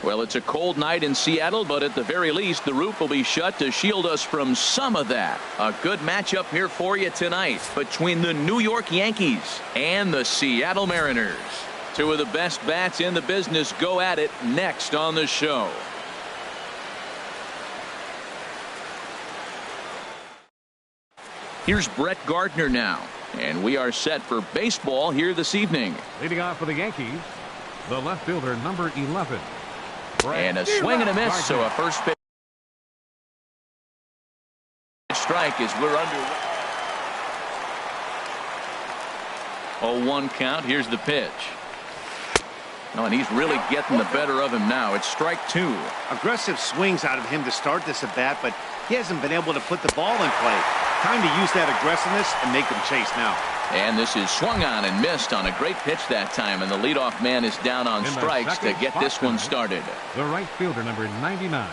Well, it's a cold night in Seattle, but at the very least, the roof will be shut to shield us from some of that. A good matchup here for you tonight between the New York Yankees and the Seattle Mariners. Two of the best bats in the business go at it next on the show. Here's Brett Gardner now, and we are set for baseball here this evening. Leading off for the Yankees, the left fielder, number 11. And a swing and a miss, so a first pitch strike as we're under. 0-1 count. Here's the pitch. Oh, and he's really getting the better of him now. It's strike two. Aggressive swings out of him to start this at bat, but he hasn't been able to put the ball in play. Time to use that aggressiveness and make them chase now. And this is swung on and missed on a great pitch that time, and the leadoff man is down on strikes to get this one started. The right fielder, number 99,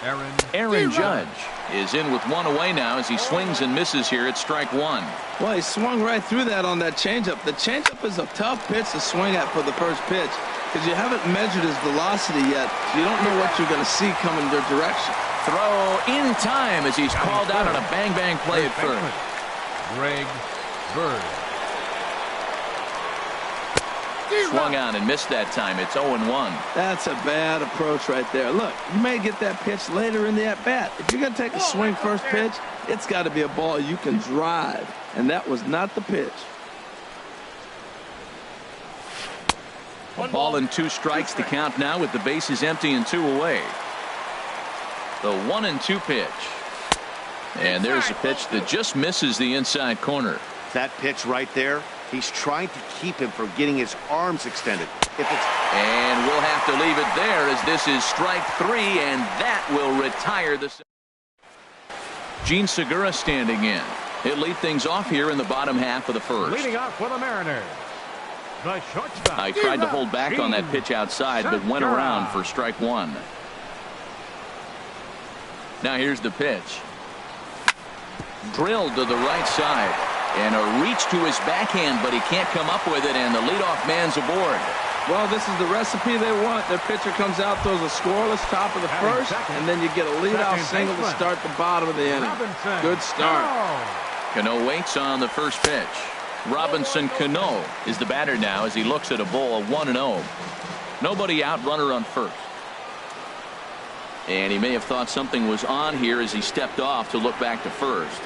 Aaron Judge is in with one away now as he swings and misses here at strike one. Well, he swung right through that on that changeup. The changeup is a tough pitch to swing at for the first pitch because you haven't measured his velocity yet. So you don't know what you're going to see coming their direction. Throw in time as he's called out on a bang-bang play at first. Greg Bird. Swung on and missed that time. It's 0-1. That's a bad approach right there. Look, you may get that pitch later in the at-bat. If you're going to take a swing first pitch, it's got to be a ball you can drive. And that was not the pitch. A ball and 2 strikes to count now with the bases empty and 2 away. The 1-2 pitch. And there's a pitch that just misses the inside corner. That pitch right there, he's trying to keep him from getting his arms extended. And we'll have to leave it there as this is strike 3, and that will retire the. Gene Segura standing in. He'll lead things off here in the bottom half of the first. Leading off for the Mariners, the shortstop. I tried to hold back on that pitch outside, but went around for strike 1. Now here's the pitch. Drilled to the right side. And a reach to his backhand, but he can't come up with it, and the leadoff man's aboard. Well, this is the recipe they want. Their pitcher comes out, throws a scoreless top of the first, and then you get a leadoff single to start the bottom of the inning. Good start. Cano waits on the first pitch. Robinson Cano is the batter now as he looks at a ball 1-0. Nobody out, runner on first. And he may have thought something was on here as he stepped off to look back to first.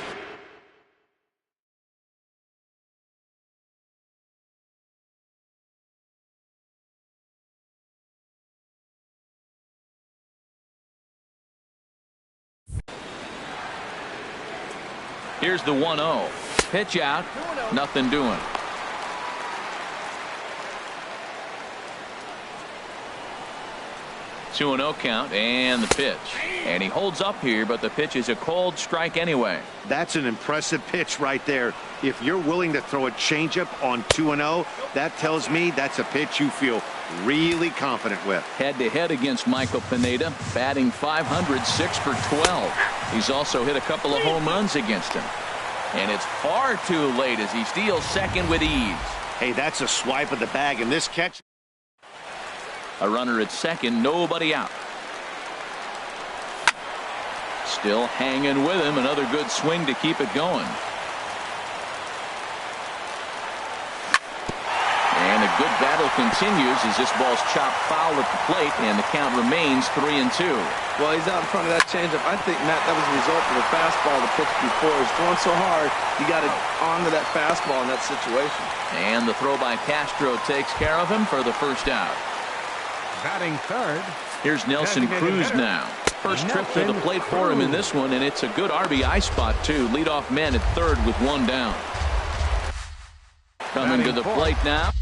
Here's the 1-0. Pitch out. Nothing doing. Two 2-0 count and the pitch. And he holds up here, but the pitch is a cold strike anyway. That's an impressive pitch right there. If you're willing to throw a changeup on 2-0, that tells me that's a pitch you feel really confident with. Head-to-head against Michael Pineda, batting .500, 6 for 12. He's also hit a couple of home runs against him. And it's far too late as he steals second with ease. Hey, that's a swipe of the bag, and this catch. A runner at second, nobody out. Still hanging with him. Another good swing to keep it going. And a good battle continues as this ball's chopped foul at the plate, and the count remains 3-2. Well, he's out in front of that changeup. I think, Matt, that was a result of the fastball the pitch before. He's throwing so hard, you got to onto that fastball in that situation. And the throw by Castro takes care of him for the first out. Batting third. Here's Nelson Cruz now. First trip to the plate for him in this one, and it's a good RBI spot, too. Leadoff man at third with one down. Coming to the plate now.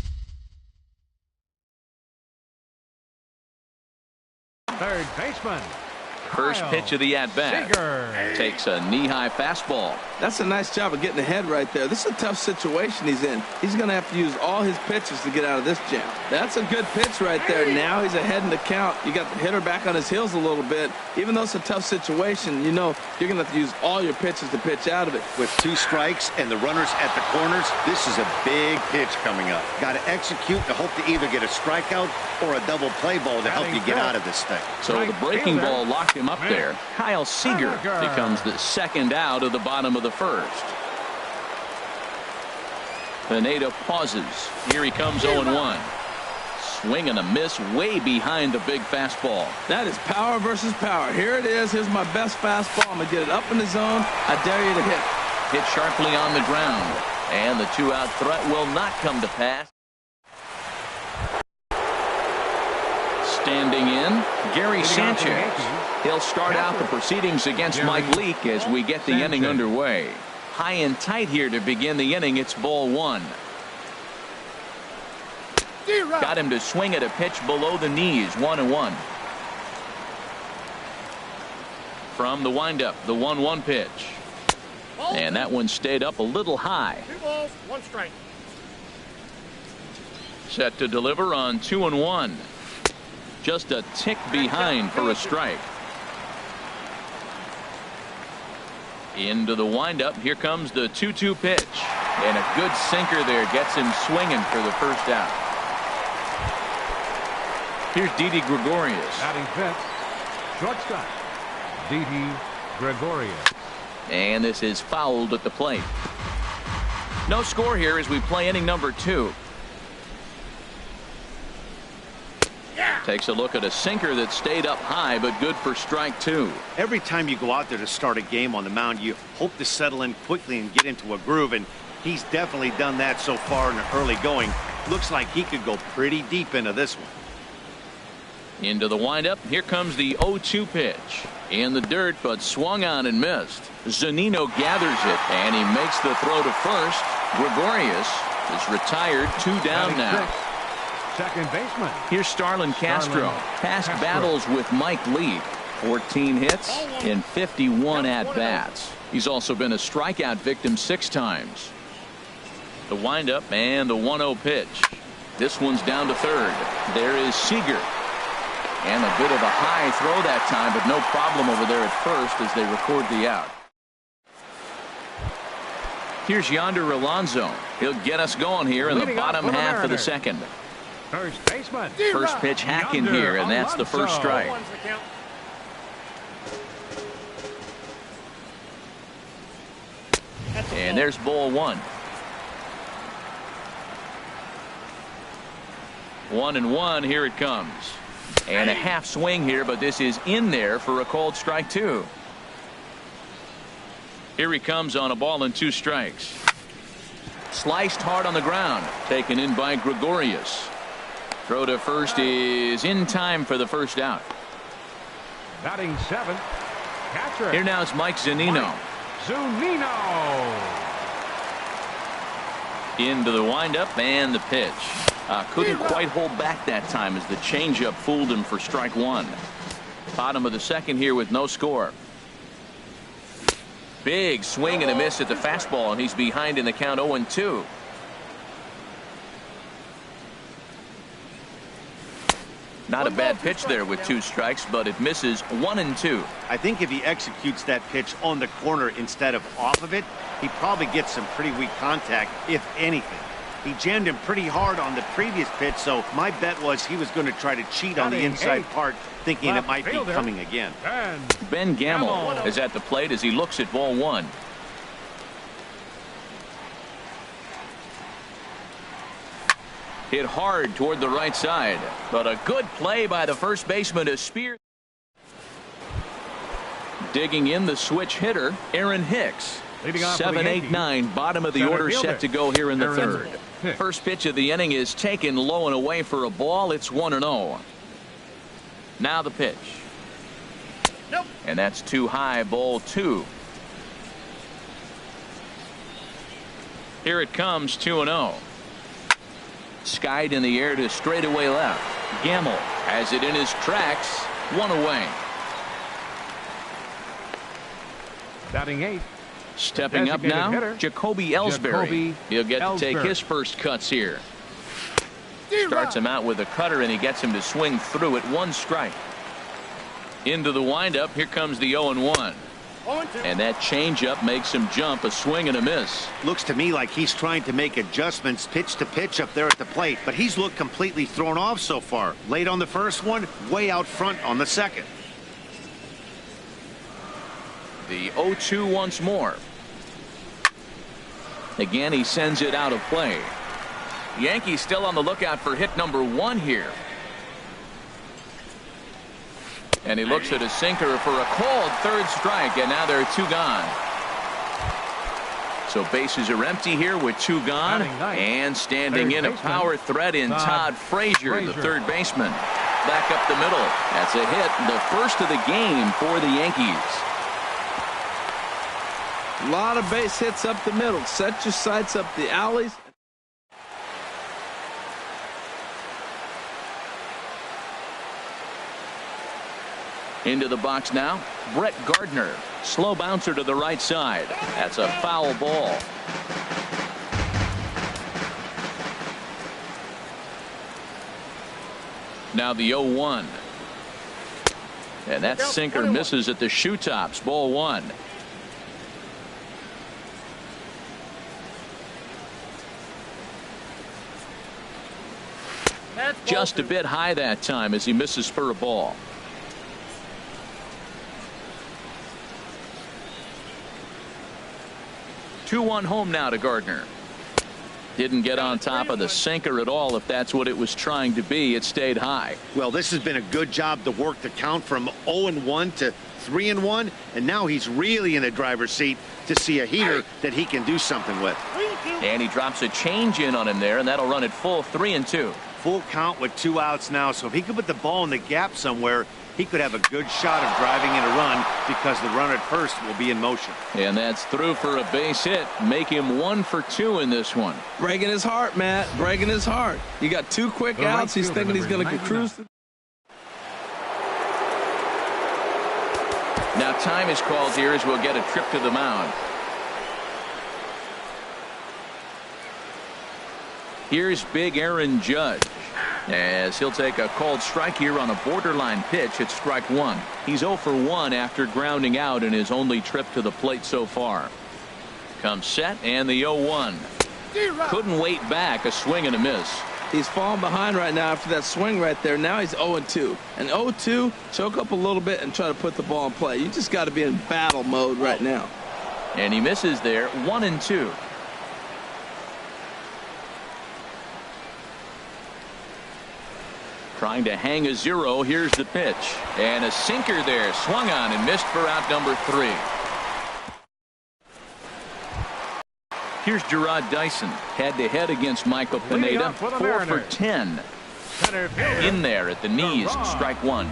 Third baseman, First pitch of the at-bat. Takes a knee-high fastball. That's a nice job of getting ahead right there. This is a tough situation he's in. He's going to have to use all his pitches to get out of this jam. That's a good pitch right there. Now he's ahead in the count. You got the hitter back on his heels a little bit. Even though it's a tough situation, you know you're going to have to use all your pitches to pitch out of it. With 2 strikes and the runners at the corners, this is a big pitch coming up. Got to execute to hope to either get a strikeout or a double play ball to help you get out of this thing. So the breaking ball locked him up there. Kyle Seager becomes the second out of the bottom of the first. Pineda pauses. Here he comes 0-1. Swing and a miss way behind the big fastball. That is power versus power. Here it is. Here's my best fastball. I'm going to get it up in the zone. I dare you to hit. Hit sharply on the ground. And the 2-out threat will not come to pass. Standing in, Gary Sanchez. He'll start out the proceedings against Mike Leake as we get the inning underway. High and tight here to begin the inning. It's ball 1. Got him to swing at a pitch below the knees. 1-1. From the windup, the 1-1 pitch. And that one stayed up a little high. 2 balls, 1 strike. Set to deliver on 2-1. Just a tick behind for a strike. Into the windup. Here comes the 2-2 pitch. And a good sinker there gets him swinging for the first out. Here's Didi Gregorius. Batting fifth, shortstop, Didi Gregorius. And this is fouled at the plate. No score here as we play inning number 2. Takes a look at a sinker that stayed up high, but good for strike 2. Every time you go out there to start a game on the mound, you hope to settle in quickly and get into a groove, and he's definitely done that so far in the early going. Looks like he could go pretty deep into this one. Into the windup. Here comes the 0-2 pitch. In the dirt, but swung on and missed. Zunino gathers it, and he makes the throw to first. Gregorius is retired. 2 down now. Second baseman. Here's Starlin Castro. Past battles with Mike Leake. 14 hits in 51 at-bats. He's also been a strikeout victim 6 times. The windup and the 1-0 pitch. This one's down to third. There is Seager. And a bit of a high throw that time, but no problem over there at first as they record the out. Here's Yonder Alonso. He'll get us going here in the bottom half of the second. First baseman. First pitch hack in here, and that's the first strike. And there's ball 1. 1-1. Here it comes. And a half swing here, but this is in there for a called strike 2. Here he comes on a ball and 2 strikes. Sliced hard on the ground. Taken in by Gregorius. Throw to first is in time for the first out. Batting 7, catcher. Here now is Mike Zunino. Zunino. Into the windup and the pitch. Couldn't quite hold back that time as the changeup fooled him for strike 1. Bottom of the second here with no score. Big swing and a miss at the fastball, and he's behind in the count 0-2. Not a bad pitch there with 2 strikes, but it misses 1-2. I think if he executes that pitch on the corner instead of off of it, he probably gets some pretty weak contact, if anything. He jammed him pretty hard on the previous pitch, so my bet was he was going to try to cheat on the inside part, thinking it might be coming again. Ben Gamble is at the plate as he looks at ball 1. Hit hard toward the right side, but a good play by the first baseman to spear. Digging in the switch hitter, Aaron Hicks. 7, 8, 9, bottom of the order set to go here in the third. First pitch of the inning is taken low and away for a ball. It's 1-0. Now the pitch. And that's too high, ball 2. Here it comes, 2-0. Skied in the air to straightaway left. Gamble has it in his tracks. 1 away. Batting 8. Stepping up now, hitter, Jacoby Ellsbury. He'll get to take his first cuts here. Starts him out with a cutter, and he gets him to swing through it. 1 strike. Into the windup. Here comes the 0-1. And that changeup makes him jump. A swing and a miss. Looks to me like he's trying to make adjustments pitch to pitch up there at the plate, but he's looked completely thrown off so far. Late on the first one, way out front on the second. The 0-2 once more. Again, he sends it out of play. Yankees still on the lookout for hit number 1 here. And he looks at a sinker for a called 3rd strike, and now there are 2 gone. So bases are empty here with 2 gone, and standing in a power threat in Todd Frazier, the 3rd baseman. Back up the middle. That's a hit, the first of the game for the Yankees. A lot of base hits up the middle. Set your sights up the alleys. Into the box now, Brett Gardner. Slow bouncer to the right side. That's a foul ball. Now the 0-1. And that sinker misses at the shoe tops. Ball 1. Just a bit high that time as he misses for a ball. Two-one home now to Gardner. Didn't get on top of the sinker at all. If that's what it was trying to be, it stayed high. Well, this has been a good job to work the count from 0-1 to 3-1, and now he's really in the driver's seat to see a heater that he can do something with. And he drops a change in on him there, and that'll run it full 3-2. Full count with 2 outs now, so if he could put the ball in the gap somewhere, he could have a good shot of driving in a run because the runner at first will be in motion. And that's through for a base hit. Make him 1 for 2 in this one. Breaking his heart, Matt. Breaking his heart. You got 2 quick outs. He's thinking he's going to cruise. Now time is called here as we'll get a trip to the mound. Here's big Aaron Judge, as he'll take a called strike here on a borderline pitch at strike 1. He's 0 for 1 after grounding out in his only trip to the plate so far. Comes set, and the 0-1. Couldn't wait back. A swing and a miss. He's falling behind right now after that swing right there. Now he's 0-2. And 0-2, choke up a little bit and try to put the ball in play. You just got to be in battle mode right now. And he misses there. 1-2. Trying to hang a 0. Here's the pitch. And a sinker there. Swung on and missed for out number 3. Here's Gerard Dyson. Head-to-head against Michael Pineda. 4 for 10. In there at the knees. Strike 1.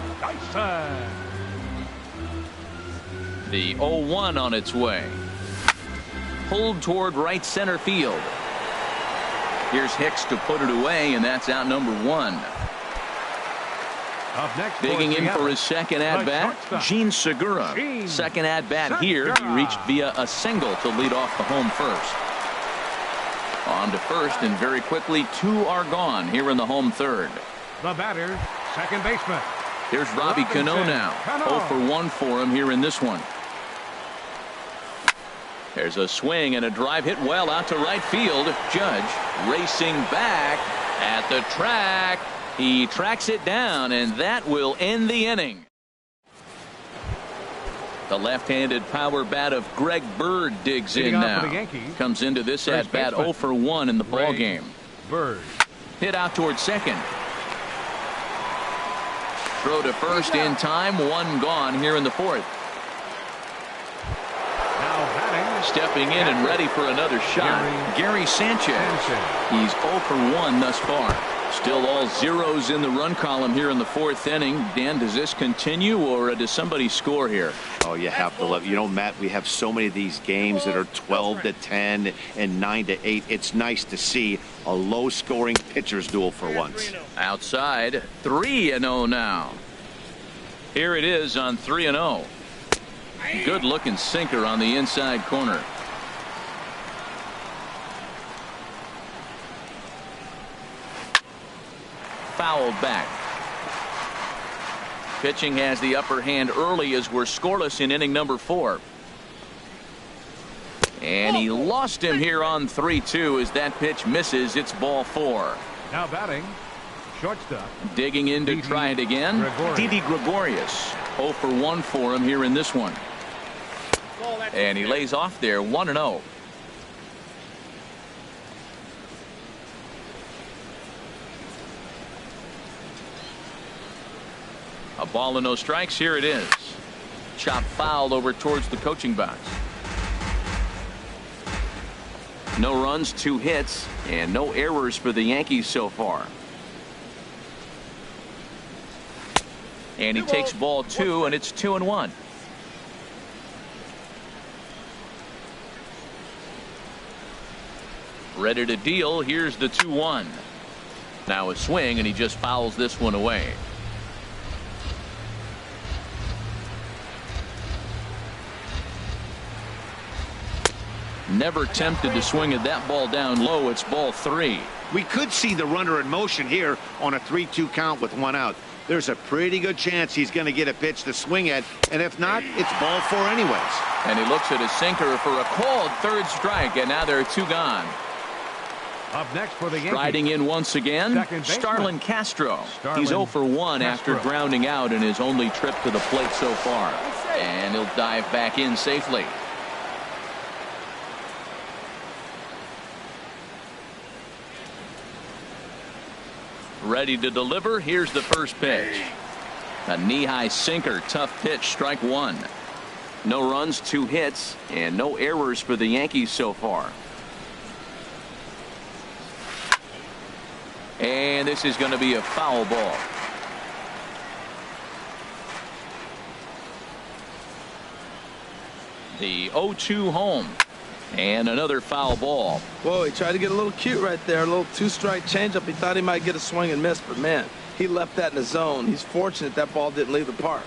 The 0-1 on its way. Pulled toward right center field. Here's Hicks to put it away, and that's out number 1. Digging in for his second at-bat, Gene Segura. Second at-bat here. He reached via a single to lead off the home first. On to first, and very quickly 2 are gone here in the home third. The batter, second baseman. Here's Robbie Cano now. 0 for 1 for him here in this one. There's a swing and a drive hit well out to right field. Judge racing back at the track. He tracks it down, and that will end the inning. The left-handed power bat of Greg Bird digs in now. Comes into this at-bat 0 for 1 in the ball game. Bird. Hit out towards second. Throw to first in time. 1 gone here in the 4th. Stepping in and ready for another shot, Gary Sanchez. He's 0 for 1 thus far. Still all zeros in the run column here in the 4th inning. Dan, does this continue, or does somebody score here? Oh, you have to love. You know, Matt, we have so many of these games that are 12 to 10 and 9 to 8. It's nice to see a low-scoring pitcher's duel for once. Outside, 3-0 now. Here it is on 3-0. Good looking sinker on the inside corner. Fouled back. Pitching has the upper hand early as we're scoreless in inning number 4. And he lost him here on 3-2 as that pitch misses. It's ball 4. Now batting, shortstop. Digging in to try it again. Didi Gregorius. 0 for 1 for him here in this one. And he lays off there 1-0. A ball and no strikes. Here it is. Chop foul over towards the coaching box. No runs, 2 hits, and no errors for the Yankees so far. And he takes ball 2, and it's 2-1. Ready to deal. Here's the 2-1. Now a swing, and he just fouls this one away. Never tempted to swing at that ball down low. It's ball 3. We could see the runner in motion here on a 3-2 count with 1 out. There's a pretty good chance he's going to get a pitch to swing at, and if not, it's ball 4 anyways. And he looks at his sinker for a called 3rd strike, and now there are 2 gone. Up next for the Yankees. Striding in once again, Starlin Castro. He's 0 for 1 after grounding out in his only trip to the plate so far. And he'll dive back in safely. Ready to deliver. Here's the first pitch. A knee-high sinker. Tough pitch. Strike 1. No runs, 2 hits, and no errors for the Yankees so far. And this is going to be a foul ball. The 0-2 home. And another foul ball. Whoa, he tried to get a little cute right there. A little 2-strike changeup. He thought he might get a swing and miss, but man, he left that in the zone. He's fortunate that ball didn't leave the park.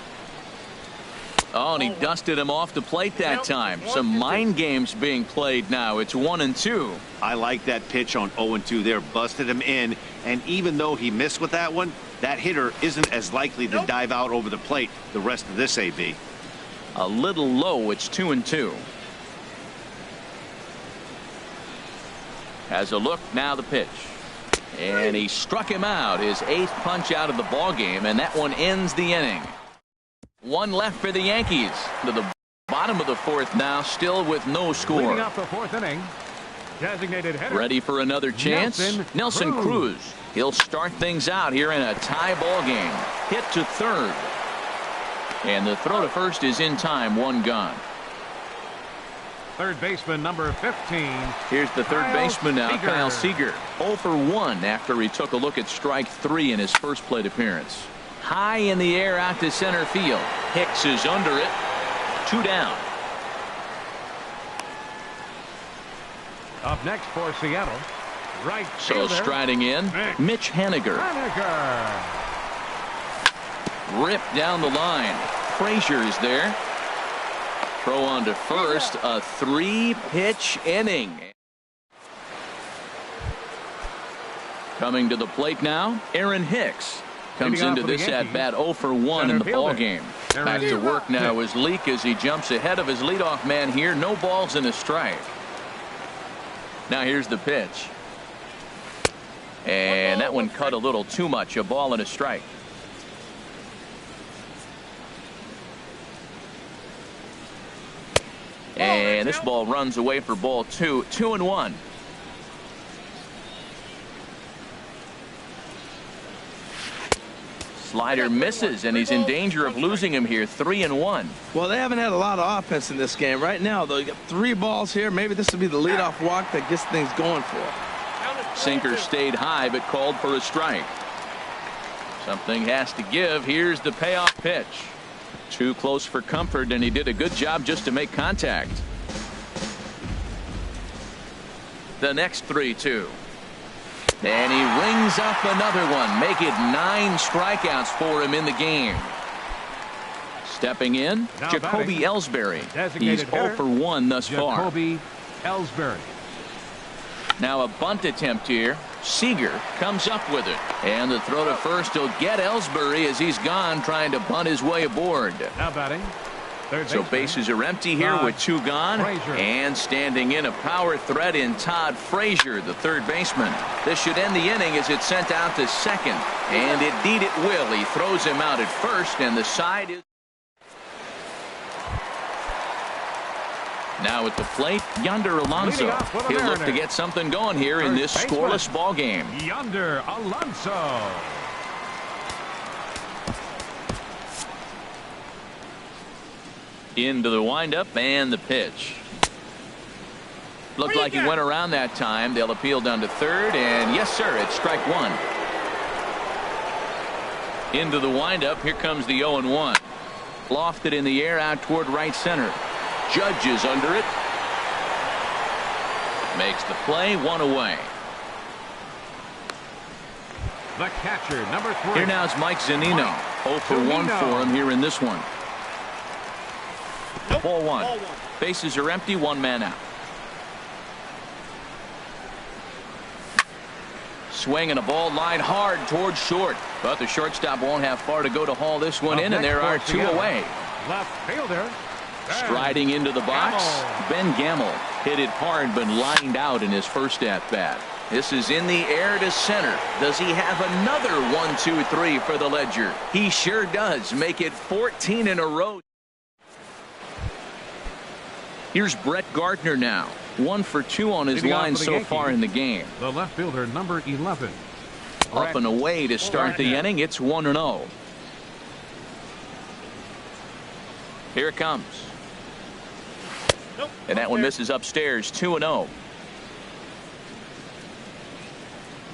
Oh, and he dusted him off the plate that time. Some mind games being played now. It's 1-2. I like that pitch on 0-2 there. Busted him in, and even though he missed with that one, that hitter isn't as likely to dive out over the plate the rest of this AB. A little low. It's 2-2. Has a look. Now the pitch. And he struck him out. His 8th punch out of the ball game, and that one ends the inning. 1 left for the Yankees. To the bottom of the 4th now, still with no score. Leading off the 4th inning, designated hitter. Ready for another chance. Nelson Cruz. He'll start things out here in a tie ball game. Hit to 3rd. And the throw to first is in time. 1 gone. Third baseman number 15. Here's the third baseman now, Kyle Seager. 0 for 1 after he took a look at strike 3 in his first plate appearance. High in the air out to center field. Hicks is under it. 2 down. Up next for Seattle, right So fielder, striding in, Mitch Haniger. Ripped down the line. Frazier is there. Throw on to first. A 3-pitch inning. Coming to the plate now, Aaron Hicks. Comes into this at bat 0 for 1 in the ball game. Back to work now is Leake as he jumps ahead of his leadoff man here. No balls and a strike. Now here's the pitch. And that one cut a little too much. A ball and a strike. And this ball runs away for ball 2. 2-1. Slider misses, and he's in danger of losing him here. 3-1. Well, they haven't had a lot of offense in this game. Right now, though, you got 3 balls here. Maybe this will be the leadoff walk that gets things going for him. Sinker stayed high, but called for a strike. Something has to give. Here's the payoff pitch. Too close for comfort, and he did a good job just to make contact. The next 3-2. And he rings up another one. Make it 9 strikeouts for him in the game. Stepping in, Now Jacoby batting, Ellsbury. designated He's 0 hitter, for 1 thus far. Jacoby Ellsbury. Now a bunt attempt here. Seager comes up with it. And the throw to first will get Ellsbury as he's gone trying to bunt his way aboard. Now batting, third So baseman, bases are empty here with 2 gone. Frazier. And standing in a power threat in Todd Frazier, the third baseman. This should end the inning as it's sent out to second. And indeed it will. He throws him out at first, and the side is... Now at the plate, Yonder Alonso. Leading off for the He'll look to Mariners, get something going here in this first baseman, scoreless ball game. Yonder Alonso. Into the windup and the pitch. Looked like he went around that time. They'll appeal down to third, and yes, sir, it's strike 1. Into the windup. Here comes the 0-1. Lofted in the air out toward right center. Judge is under it. Makes the play, 1 away. The catcher, number 3. Here now is Mike Zunino. 0 for 1 for him here in this one. Ball 1. Bases are empty, 1 man out. Swinging a ball line hard towards short, but the shortstop won't have far to go to haul this one in, and there are 2 away. Left fielder. Striding into the box, Ben Gamel hit it hard but lined out in his first at-bat. This is in the air to center. Does he have another 1-2-3 for the Ledger? He sure does. Make it 14 in a row. Here's Brett Gardner now. 1 for 2 on his line so far in the game. The left fielder, number 11. Up and away to start the inning. It's 1-0. Here it comes. And that one misses upstairs. 2-0.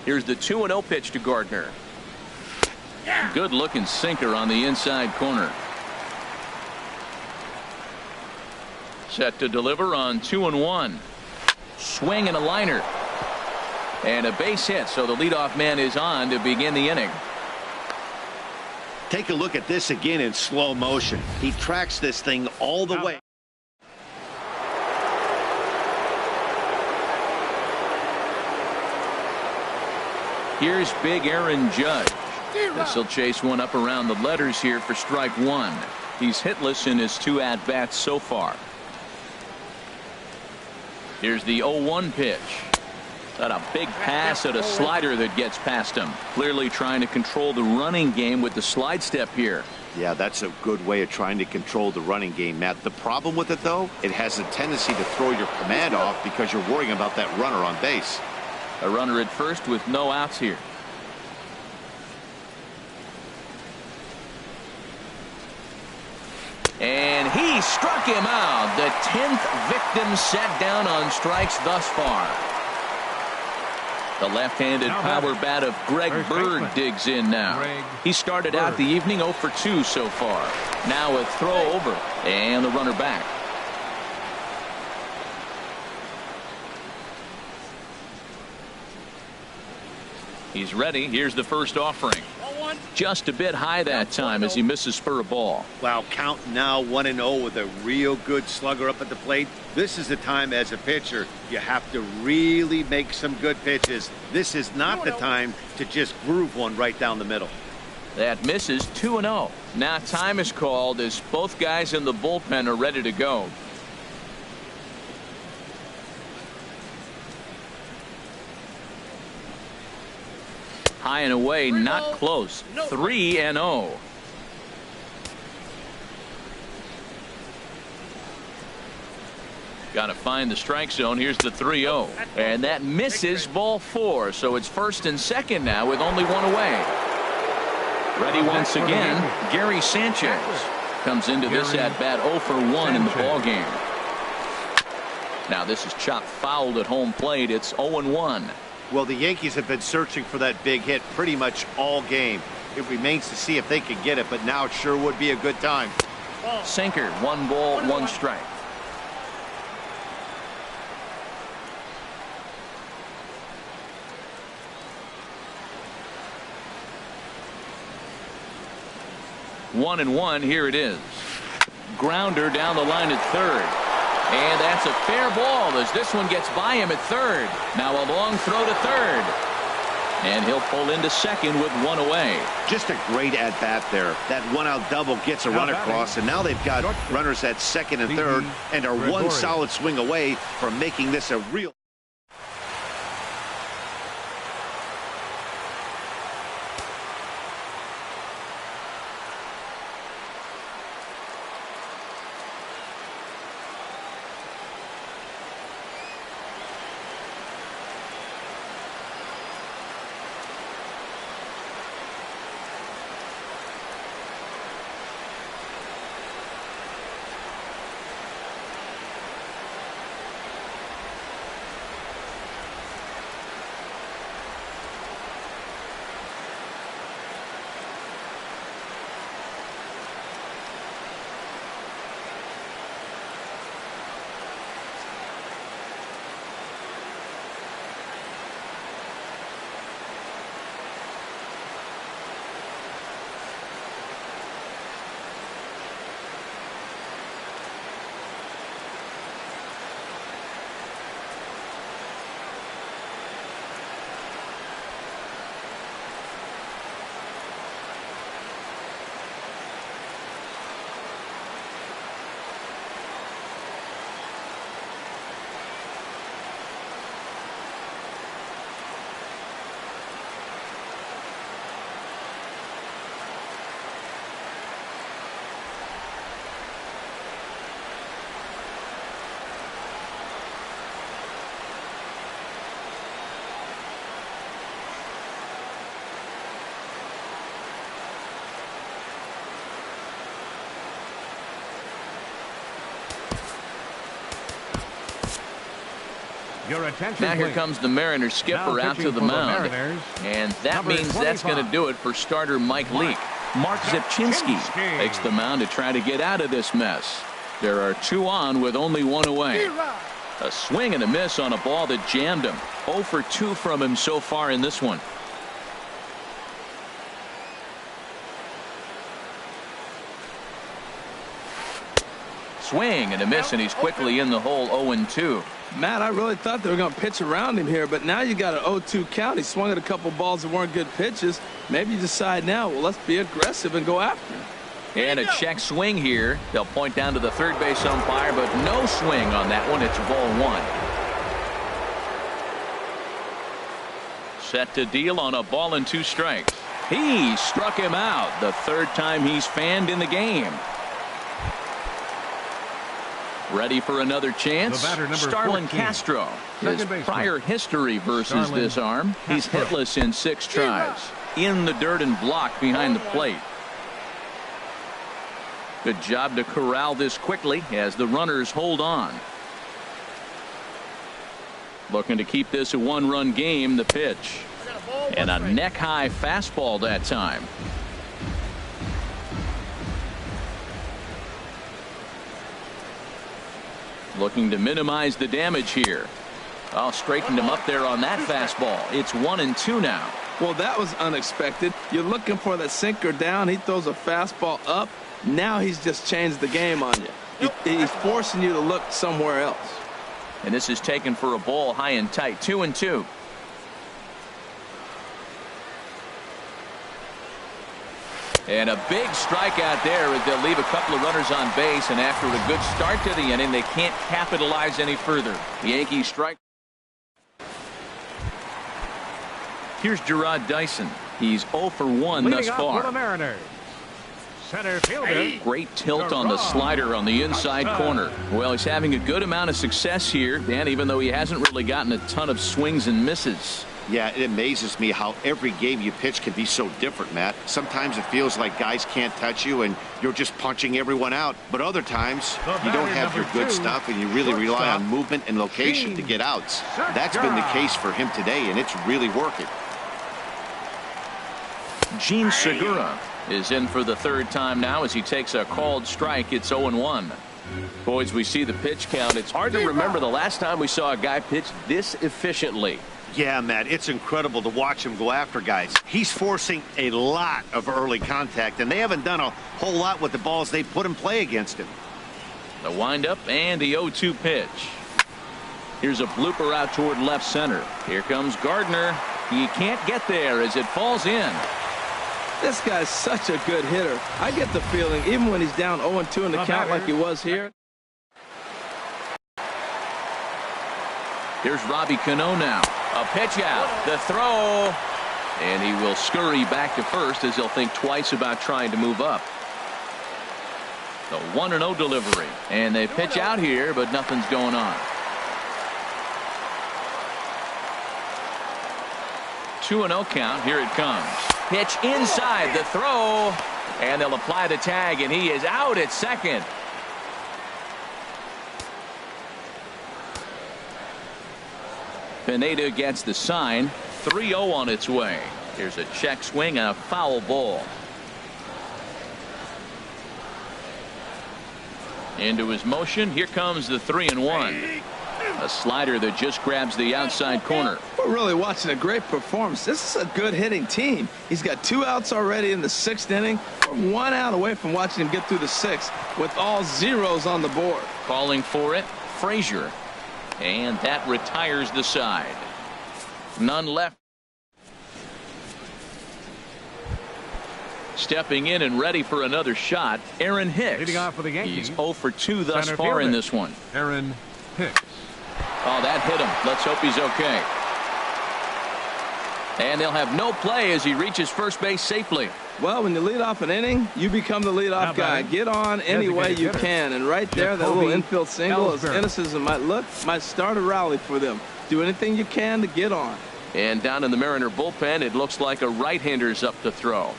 Here's the 2-0 pitch to Gardner. Good looking sinker on the inside corner. Set to deliver on 2-1. Swing and a liner. And a base hit, so the leadoff man is on to begin the inning. Take a look at this again in slow motion. He tracks this thing all the way. Here's big Aaron Judge. This will chase one up around the letters here for strike 1. He's hitless in his 2 at-bats so far. Here's the 0-1 pitch. Got a big pass at a slider that gets past him. Clearly trying to control the running game with the slide step here. Yeah, that's a good way of trying to control the running game, Matt. The problem with it, though, it has a tendency to throw your command off because you're worrying about that runner on base. A runner at first with no outs here. And he struck him out. The 10th victim set down on strikes thus far. The left-handed power bat of Greg Bird digs in now. He started out the evening 0 for 2 so far. Now a throw over and the runner back. He's ready. Here's the first offering. Just a bit high that time as he misses spur a ball. Wow, count now 1-0 with a real good slugger up at the plate. This is the time as a pitcher you have to really make some good pitches. This is not the time to just groove one right down the middle. That misses. 2-0. Now time is called as both guys in the bullpen are ready to go. High and away, not close. 3-0. Got to find the strike zone. Here's the 3-0. And that misses ball 4. So it's first and second now with only 1 away. Ready once again. Gary Sanchez comes into this at bat 0 for 1 in the ball game. Now this is chopped fouled at home plate. It's 0-1. Well, the Yankees have been searching for that big hit pretty much all game. It remains to see if they can get it, but now it sure would be a good time. Sinker, 1 ball, 1 strike. One and one. Here it is. grounder down the line at third. And that's a fair ball as this one gets by him at third. Now a long throw to third. And he'll pull into second with one away. Just a great at-bat there. That one-out double gets a run across, and now they've got runners at second and third and are one solid swing away from making this a real... Your attention, now here please. comes the Mariners skipper out to the mound. And that means that's going to do it for starter Mike Leake. Mark Zipchinski takes the mound to try to get out of this mess. There are two on with only one away. A swing and a miss on a ball that jammed him. 0 for 2 from him so far in this one. Swing and a miss, and he's quickly in the hole. 0-2. Matt, I really thought they were going to pitch around him here, but now you got an 0-2 count. He swung at a couple balls that weren't good pitches. Maybe you decide now, well, let's be aggressive and go after him. And a check swing here. They'll point down to the third base umpire, but no swing on that one. It's ball 1. Set to deal on a ball and 2 strikes. He struck him out. The third time he's fanned in the game. Ready for another chance. Starlin Castro. His prior history versus this arm. He's hitless in 6 tries. In the dirt and blocked behind the plate. Good job to corral this quickly as the runners hold on. Looking to keep this a 1-run game. The pitch. And a neck-high fastball that time. Looking to minimize the damage here. Oh, straightened him up there on that fastball. It's 1-2 now. Well, that was unexpected. You're looking for that sinker down. He throws a fastball up. Now he's just changed the game on you. He's forcing you to look somewhere else. And this is taken for a ball high and tight. 2-2. And a big strikeout there as they'll leave a couple of runners on base, and after a good start to the inning, they can't capitalize any further. The Yankees strike. Here's Gerard Dyson. He's 0 for 1 thus far. For the Mariners, center fielder. Great tilt on the slider on the inside corner. Well, he's having a good amount of success here, Dan, even though he hasn't really gotten a ton of swings and misses. Yeah, it amazes me how every game you pitch can be so different, Matt. Sometimes it feels like guys can't touch you and you're just punching everyone out. But other times, you don't have your good stuff and you really rely on movement and location to get outs. That's been the case for him today, and it's really working. Gene Segura is in for the third time now as he takes a called strike. It's 0-1. Boys, we see the pitch count. It's hard to remember the last time we saw a guy pitch this efficiently. Yeah, Matt, it's incredible to watch him go after guys. He's forcing a lot of early contact, and they haven't done a whole lot with the balls they put in play against him. The windup and the 0-2 pitch. Here's a blooper out toward left center. Here comes Gardner. He can't get there as it falls in. This guy's such a good hitter. I get the feeling, even when he's down 0-2 in the count like he was here. Here's Robbie Cano now. A pitch out. The throw. And he will scurry back to first as he'll think twice about trying to move up. The 1-0 delivery. And they pitch out here, but nothing's going on. 2-0 count. Here it comes. Pitch inside. The throw. And they'll apply the tag, and he is out at second. Pineda gets the sign. 3-0 on its way. Here's a check swing and a foul ball. Into his motion. Here comes the 3-1. A slider that just grabs the outside corner. We're really watching a great performance. This is a good hitting team. He's got 2 outs already in the 6th inning. We're 1 out away from watching him get through the 6th with all zeros on the board. Calling for it, Frazier. And that retires the side. None left. Stepping in and ready for another shot, Aaron Hicks. Leading off for the Yankees. He's 0 for 2 thus Center far in fielder, this one. Aaron Hicks. Oh, that hit him. Let's hope he's okay. And they'll have no play as he reaches first base safely. Well, when you lead off an inning, you become the leadoff guy. Get on any way you can. And right there, that little infield single, as innocent as it might look, might start a rally for them. Do anything you can to get on. And down in the Mariner bullpen, it looks like a right-hander's up to throw.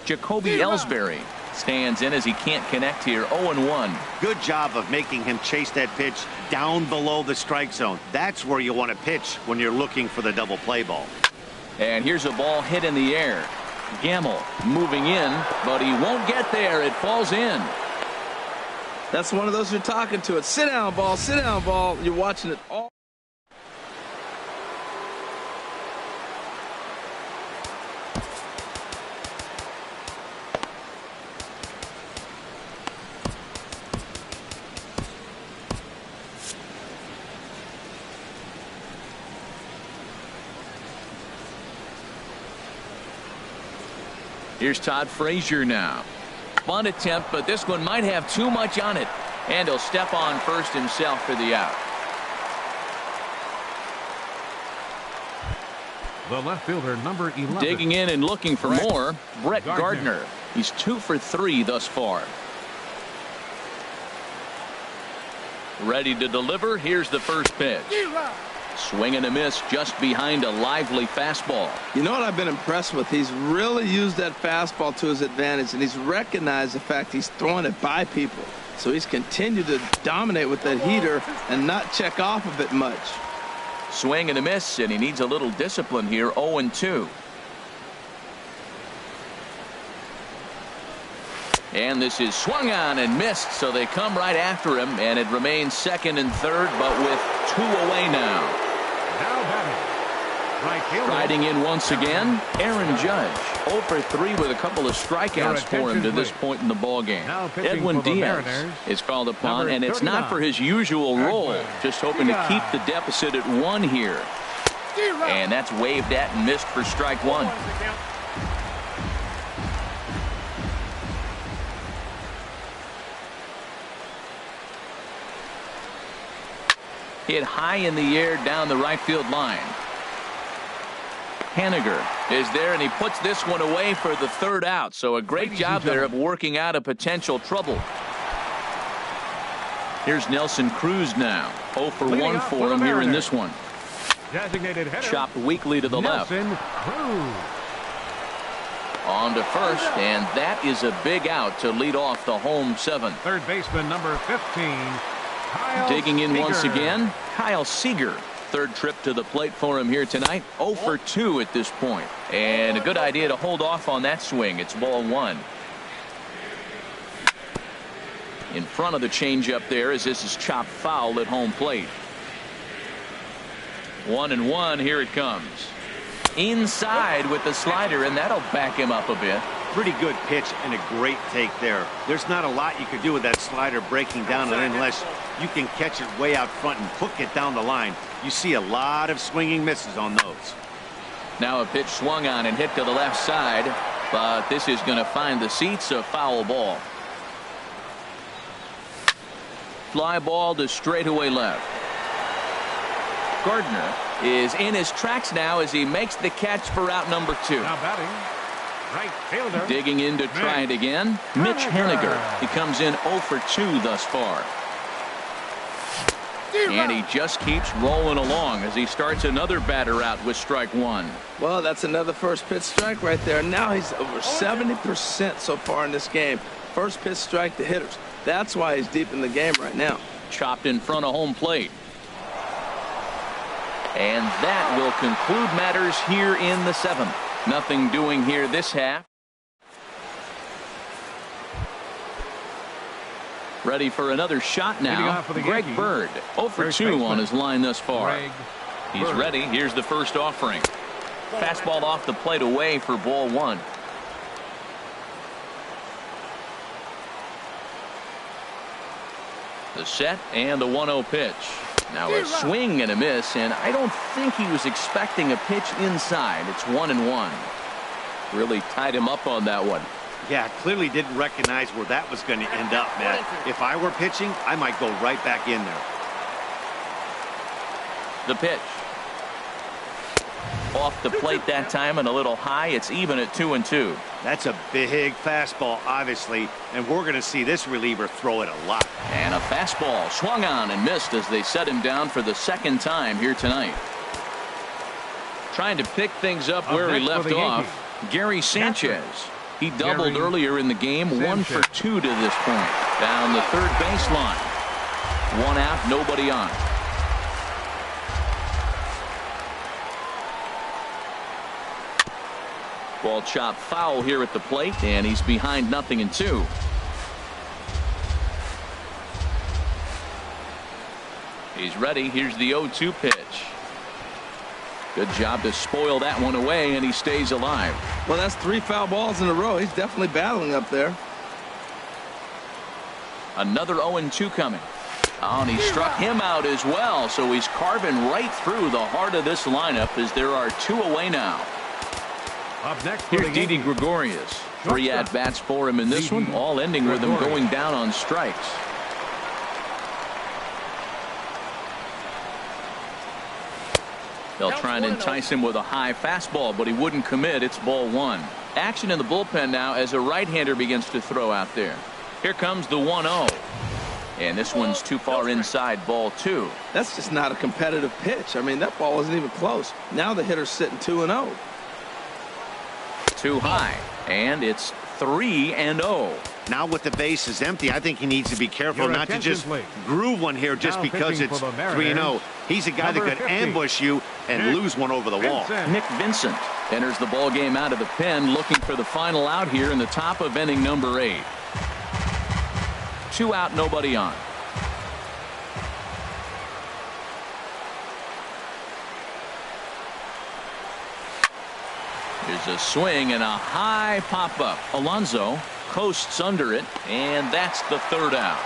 Jacoby Ellsbury stands in as he can't connect here. 0-1. Good job of making him chase that pitch down below the strike zone. That's where you want to pitch when you're looking for the double play ball. And here's a ball hit in the air. Gamble moving in, but he won't get there. It falls in. That's one of those you're talking to. It's sit down ball, sit down ball. You're watching it all. Here's Todd Frazier now. Bunt attempt, but this one might have too much on it. And he'll step on first himself for the out. The left fielder, number 11. Digging in and looking for more, Brett Gardner. He's 2 for 3 thus far. Ready to deliver. Here's the first pitch. Swing and a miss just behind a lively fastball. You know what I've been impressed with? He's really used that fastball to his advantage, and he's recognized the fact he's throwing it by people. So he's continued to dominate with that heater and not check off of it much. Swing and a miss, and he needs a little discipline here. 0-2. And this is swung on and missed, so they come right after him, and it remains second and third, but with 2 away now. Now batting, right fielder. Riding in once again, Aaron Judge. 0 for 3 with a couple of strikeouts for him to this point in the ballgame. Edwin Diaz is called upon, and it's not for his usual role. Just hoping to keep the deficit at 1 here. And that's waved at and missed for strike 1. Hit high in the air down the right field line. Haniger is there, and he puts this one away for the 3rd out. So a great job there of working out a potential trouble. Here's Nelson Cruz now. 0 for 1 for him here in this one. Designated hitter. Chopped weakly to the left. Cruz. On to first, and that is a big out to lead off the home 7th. Third baseman, number 15. Kyle Digging in Seager. once again, Kyle Seager. 3rd trip to the plate for him here tonight. 0 for 2 at this point. And a good idea to hold off on that swing. It's ball 1. In front of the changeup there as this is chopped foul at home plate. 1-1. Here it comes. Inside with the slider, and that'll back him up a bit. Pretty good pitch and a great take there. There's not a lot you could do with that slider breaking down unless you can catch it way out front and hook it down the line. You see a lot of swinging misses on those. Now a pitch swung on and hit to the left side, but this is going to find the seats. A foul ball. Fly ball to straightaway left. Gardner is in his tracks now as he makes the catch for out number 2. Now batting, right fielder. Digging in to try it again. Mitch Haniger. He comes in 0 for 2 thus far. And he just keeps rolling along as he starts another batter out with strike 1. Well, that's another first pitch strike right there. Now he's over 70% so far in this game. First pitch strike to hitters. That's why he's deep in the game right now. Chopped in front of home plate. And that will conclude matters here in the 7th. Nothing doing here this half. Ready for another shot now. Greg Bird, 0 for 2 on his line thus far. He's ready. Here's the first offering. Fastball off the plate away for ball 1. The set and the 1-0 pitch. Now a swing and a miss, and I don't think he was expecting a pitch inside. It's 1-1. Really tied him up on that one. Yeah, clearly didn't recognize where that was going to end up, Matt. If I were pitching, I might go right back in there. The pitch. Off the plate that time and a little high. It's even at 2-2. That's a big fastball, obviously, and we're going to see this reliever throw it a lot. And a fastball swung on and missed as they set him down for the second time here tonight. Trying to pick things up where he left off. Gary Sanchez. He doubled earlier in the game. 1 for 2 to this point. Down the third baseline. 1 out, nobody on. Ball chopped foul here at the plate, and he's behind 0-2. He's ready. Here's the 0-2 pitch. Good job to spoil that one away, and he stays alive. Well, that's 3 foul balls in a row. He's definitely battling up there. Another 0-2 coming. Oh, and he struck him out as well, so he's carving right through the heart of this lineup as there are 2 away now. Up next, here's Didi Gregorius. 3 at-bats for him in this one, all ending with him going down on strikes. They'll try and entice him with a high fastball, but he wouldn't commit. It's ball 1. Action in the bullpen now as a right-hander begins to throw out there. Here comes the 1-0. And this one's too far inside, ball 2. That's just not a competitive pitch. I mean, that ball wasn't even close. Now the hitter's sitting 2-0. Too high, and it's 3-0. Now with the bases empty, I think he needs to be careful not to just groove one here just because it's 3-0. He's a guy that could ambush you and lose one over the wall. Nick Vincent enters the ball game out of the pen, looking for the final out here in the top of inning number 8. 2 out, nobody on. There's a swing and a high pop-up. Alonso coasts under it, and that's the 3rd out.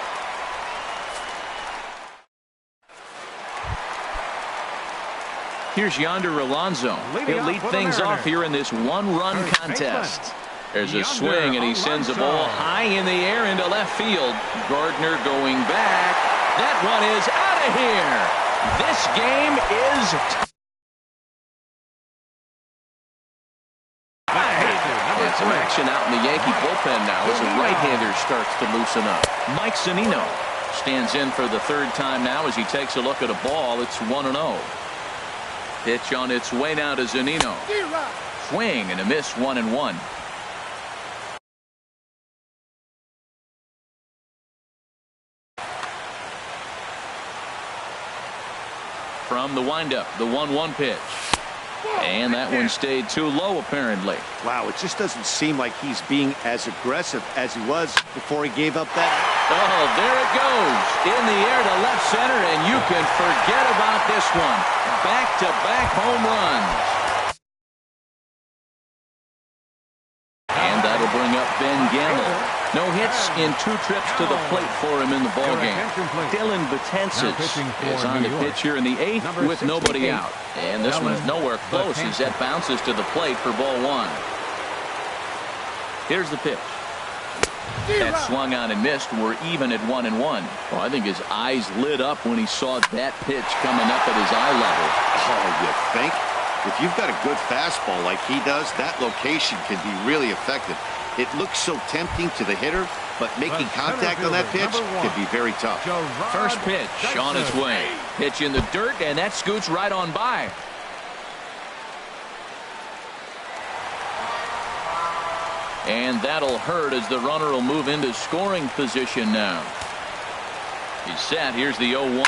Here's Yonder Alonso. He'll lead things off here in this 1-run contest. There's a swing, and he sends a ball high in the air into left field. Gardner going back. That one is out of here. This game is... Some action out in the Yankee bullpen now as a right-hander starts to loosen up. Mike Zunino stands in for the 3rd time now as he takes a look at a ball. It's 1-0. Pitch on its way now to Zunino. Swing and a miss, 1-1. From the windup, the 1-1 pitch. And that one stayed too low, apparently. Wow, it just doesn't seem like he's being as aggressive as he was before he gave up that Oh, there it goes. In the air to left center, and you can forget about this one. Back-to-back home runs. And that'll bring up Ben Gamble. No hits in 2 trips to the plate for him in the ballgame. Dylan Betances is on the pitch here in the 8th with nobody out. And this one's nowhere close as that bounces to the plate for ball 1. Here's the pitch. That swung on and missed. We're even at 1-1. Well, I think his eyes lit up when he saw that pitch coming up at his eye level. Oh, you think? If you've got a good fastball like he does, that location can be really effective. It looks so tempting to the hitter, but making contact on that pitch can be very tough. First pitch on its way. Pitch in the dirt, and that scoots right on by. And that'll hurt as the runner will move into scoring position now. He's set. Here's the 0-1.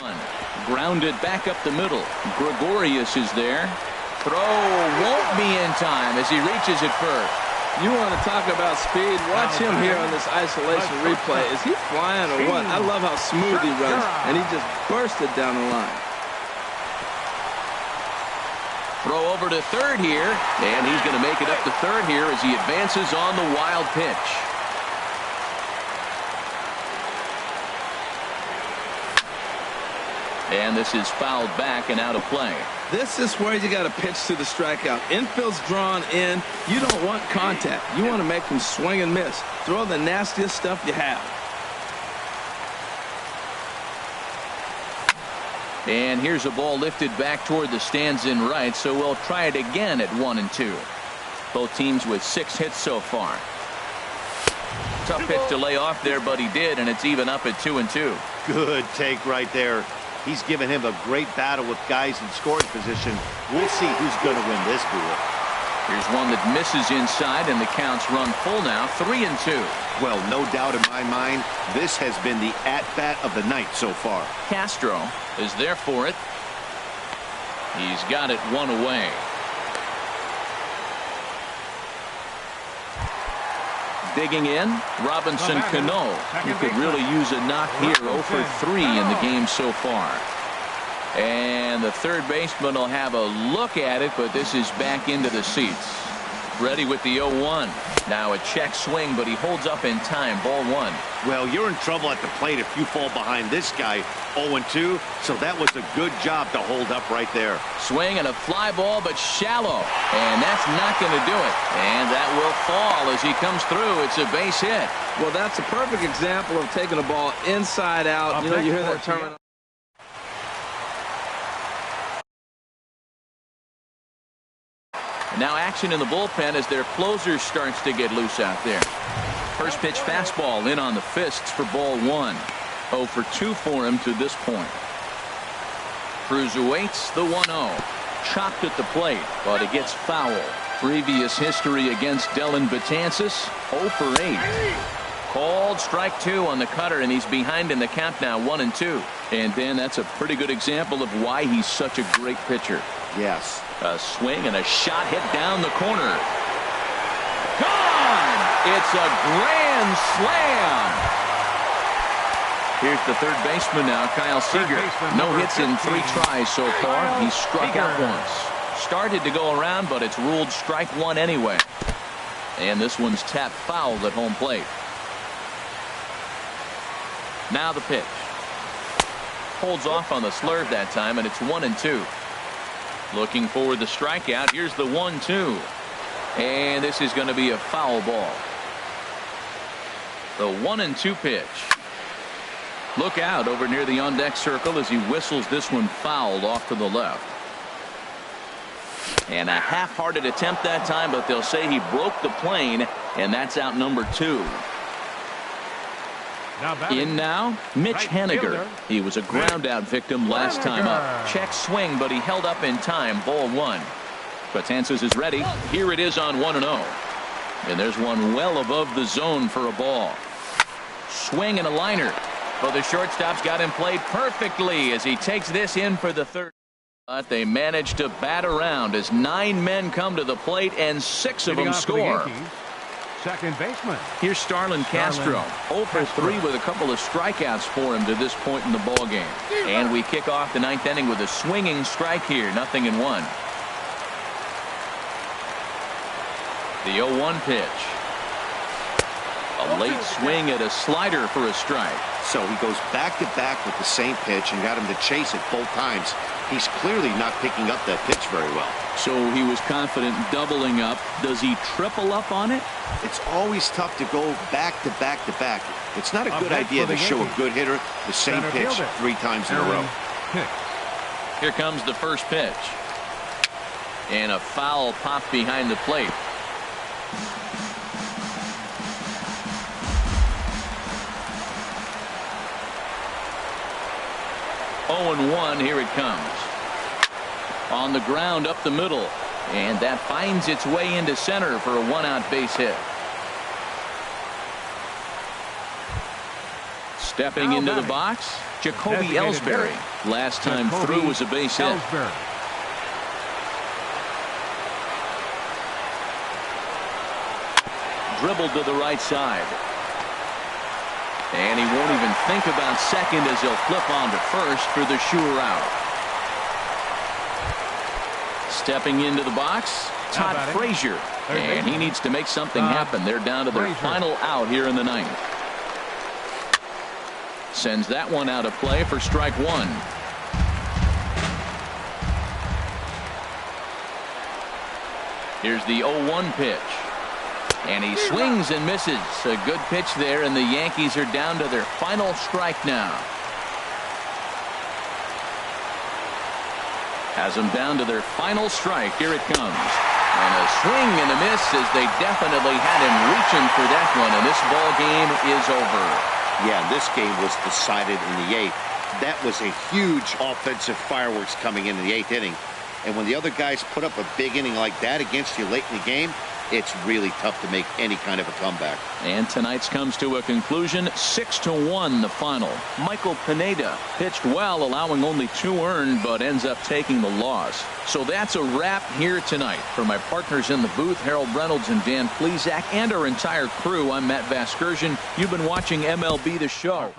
Grounded back up the middle. Gregorius is there. Throw won't be in time as he reaches it first. You want to talk about speed? Watch him here on this isolation replay. Is he flying or what? I love how smooth he runs, and he just bursted down the line. Throw over to third here, and he's going to make it up to third here as he advances on the wild pitch. And this is fouled back and out of play. This is where you got to pitch to the strikeout. Infield's drawn in. You don't want contact. You want to make them swing and miss. Throw the nastiest stuff you have. And here's a ball lifted back toward the stands in right, so we'll try it again at 1-2. Both teams with 6 hits so far. Tough pitch to lay off there, but he did, and it's even up at 2-2. Good take right there. He's given him a great battle with guys in scoring position. We'll see who's going to win this duel. Here's one that misses inside, and the count's run full now, 3-2. Well, no doubt in my mind, this has been the at-bat of the night so far. Castro is there for it. He's got it 1 away. Digging in, Robinson Cano. He could really use a knock here. 0 for 3 in the game so far. And the third baseman will have a look at it, but this is back into the seats. Ready with the 0-1. Now a check swing, but he holds up in time. Ball 1. Well, you're in trouble at the plate if you fall behind this guy. 0-2, so that was a good job to hold up right there. Swing and a fly ball, but shallow. And that's not going to do it. And that will fall as he comes through. It's a base hit. Well, that's a perfect example of taking a ball inside out. You know, you hear that term. Now action in the bullpen as their closer starts to get loose out there. First pitch fastball in on the fists for ball 1. 0 for 2 for him to this point. Cruz awaits the 1-0. Chopped at the plate, but it gets foul. Previous history against Dylan Betances, 0 for 8. Called strike 2 on the cutter, and he's behind in the count now, 1-2. And Dan, that's a pretty good example of why he's such a great pitcher. Yes. A swing and a shot hit down the corner. Gone! It's a grand slam. Here's the third baseman now, Kyle Seager. No hits in 3 tries so far. He struck out once. Started to go around, but it's ruled strike 1 anyway. And this one's tapped foul at home plate. Now the pitch. Holds off on the slurve that time, and it's 1-2. Looking for the strikeout. Here's the 1-2. And this is going to be a foul ball. The 1-2 pitch. Look out over near the on-deck circle as he whistles this one fouled off to the left. And a half-hearted attempt that time, but they'll say he broke the plane, and that's out number 2. In now, Mitch Haniger. He was a ground-out victim last time up. Check swing, but he held up in time. Ball 1. Betances is ready. Here it is on 1-0. And there's one well above the zone for a ball. Swing and a liner. But the shortstop's got him played perfectly as he takes this in for the third. But they manage to bat around as 9 men come to the plate and 6 of them score. second baseman. Here's Starlin Castro. 0 for 3 with a couple of strikeouts for him to this point in the ball game. And we kick off the ninth inning with a swinging strike here. 0-1. The 0-1 pitch. A late swing at a slider for a strike. So he goes back-to-back with the same pitch and got him to chase it both times. He's clearly not picking up that pitch very well. So he was confident doubling up. Does he triple up on it? It's always tough to go back-to-back-to-back. It's not a good idea to show a good hitter the same pitch 3 times in a row. Here comes the first pitch. And a foul pop behind the plate. Oh, 1, here it comes. On the ground up the middle. And that finds its way into center for a 1-out base hit. Stepping into the box, Jacoby Ellsbury. Last time through was a base hit. Dribbled to the right side. And he won't even think about second as he'll flip on to first for the sure out. Stepping into the box, Todd Frazier. And he needs to make something happen. They're down to their final out here in the ninth. Sends that one out of play for strike 1. Here's the 0-1 pitch. And he swings and misses. A good pitch there, and the Yankees are down to their final strike now. Has them down to their final strike. Here it comes. And a swing and a miss as they definitely had him reaching for that one, and this ball game is over. Yeah, this game was decided in the 8th. That was a huge offensive fireworks coming in the 8th inning. And when the other guys put up a big inning like that against you late in the game, it's really tough to make any kind of a comeback. And tonight's comes to a conclusion. 6-1 the final. Michael Pineda pitched well, allowing only 2 earned, but ends up taking the loss. So that's a wrap here tonight. For my partners in the booth, Harold Reynolds and Dan Plesac, and our entire crew, I'm Matt Vasgersian. You've been watching MLB The Show.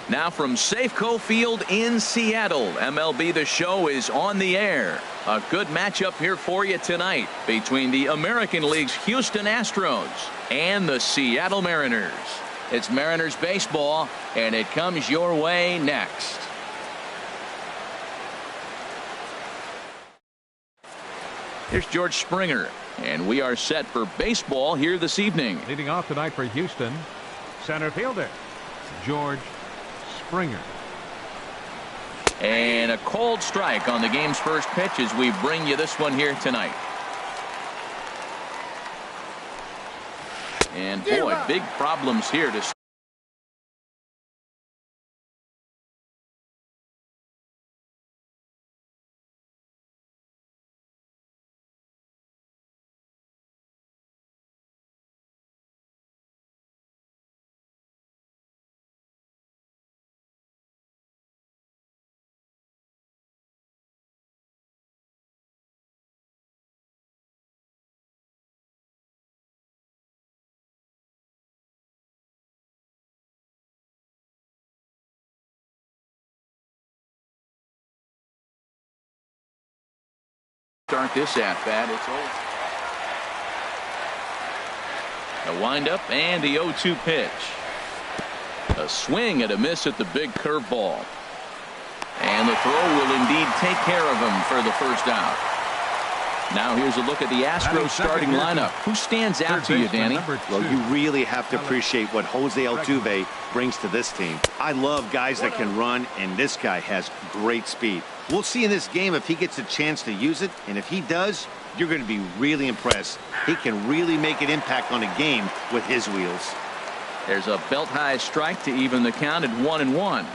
Now from Safeco Field in Seattle, MLB The Show is on the air. A good matchup here for you tonight between the American League's Houston Astros and the Seattle Mariners. It's Mariners baseball, and it comes your way next. Here's George Springer, and we are set for baseball here this evening. Leading off tonight for Houston, center fielder George Springer. And a cold strike on the game's first pitch as we bring you this one here tonight. And boy, big problems here to start this at bat. It's over. A windup and the 0-2 pitch. A swing and a miss at the big curveball. And the throw will indeed take care of him for the first out. Now here's a look at the Astros starting lineup. Who stands out to you, Danny? Well, you really have to appreciate what Jose Altuve brings to this team. I love guys that can run, and this guy has great speed. We'll see in this game if he gets a chance to use it, and if he does, you're going to be really impressed. He can really make an impact on a game with his wheels. There's a belt-high strike to even the count at 1-1.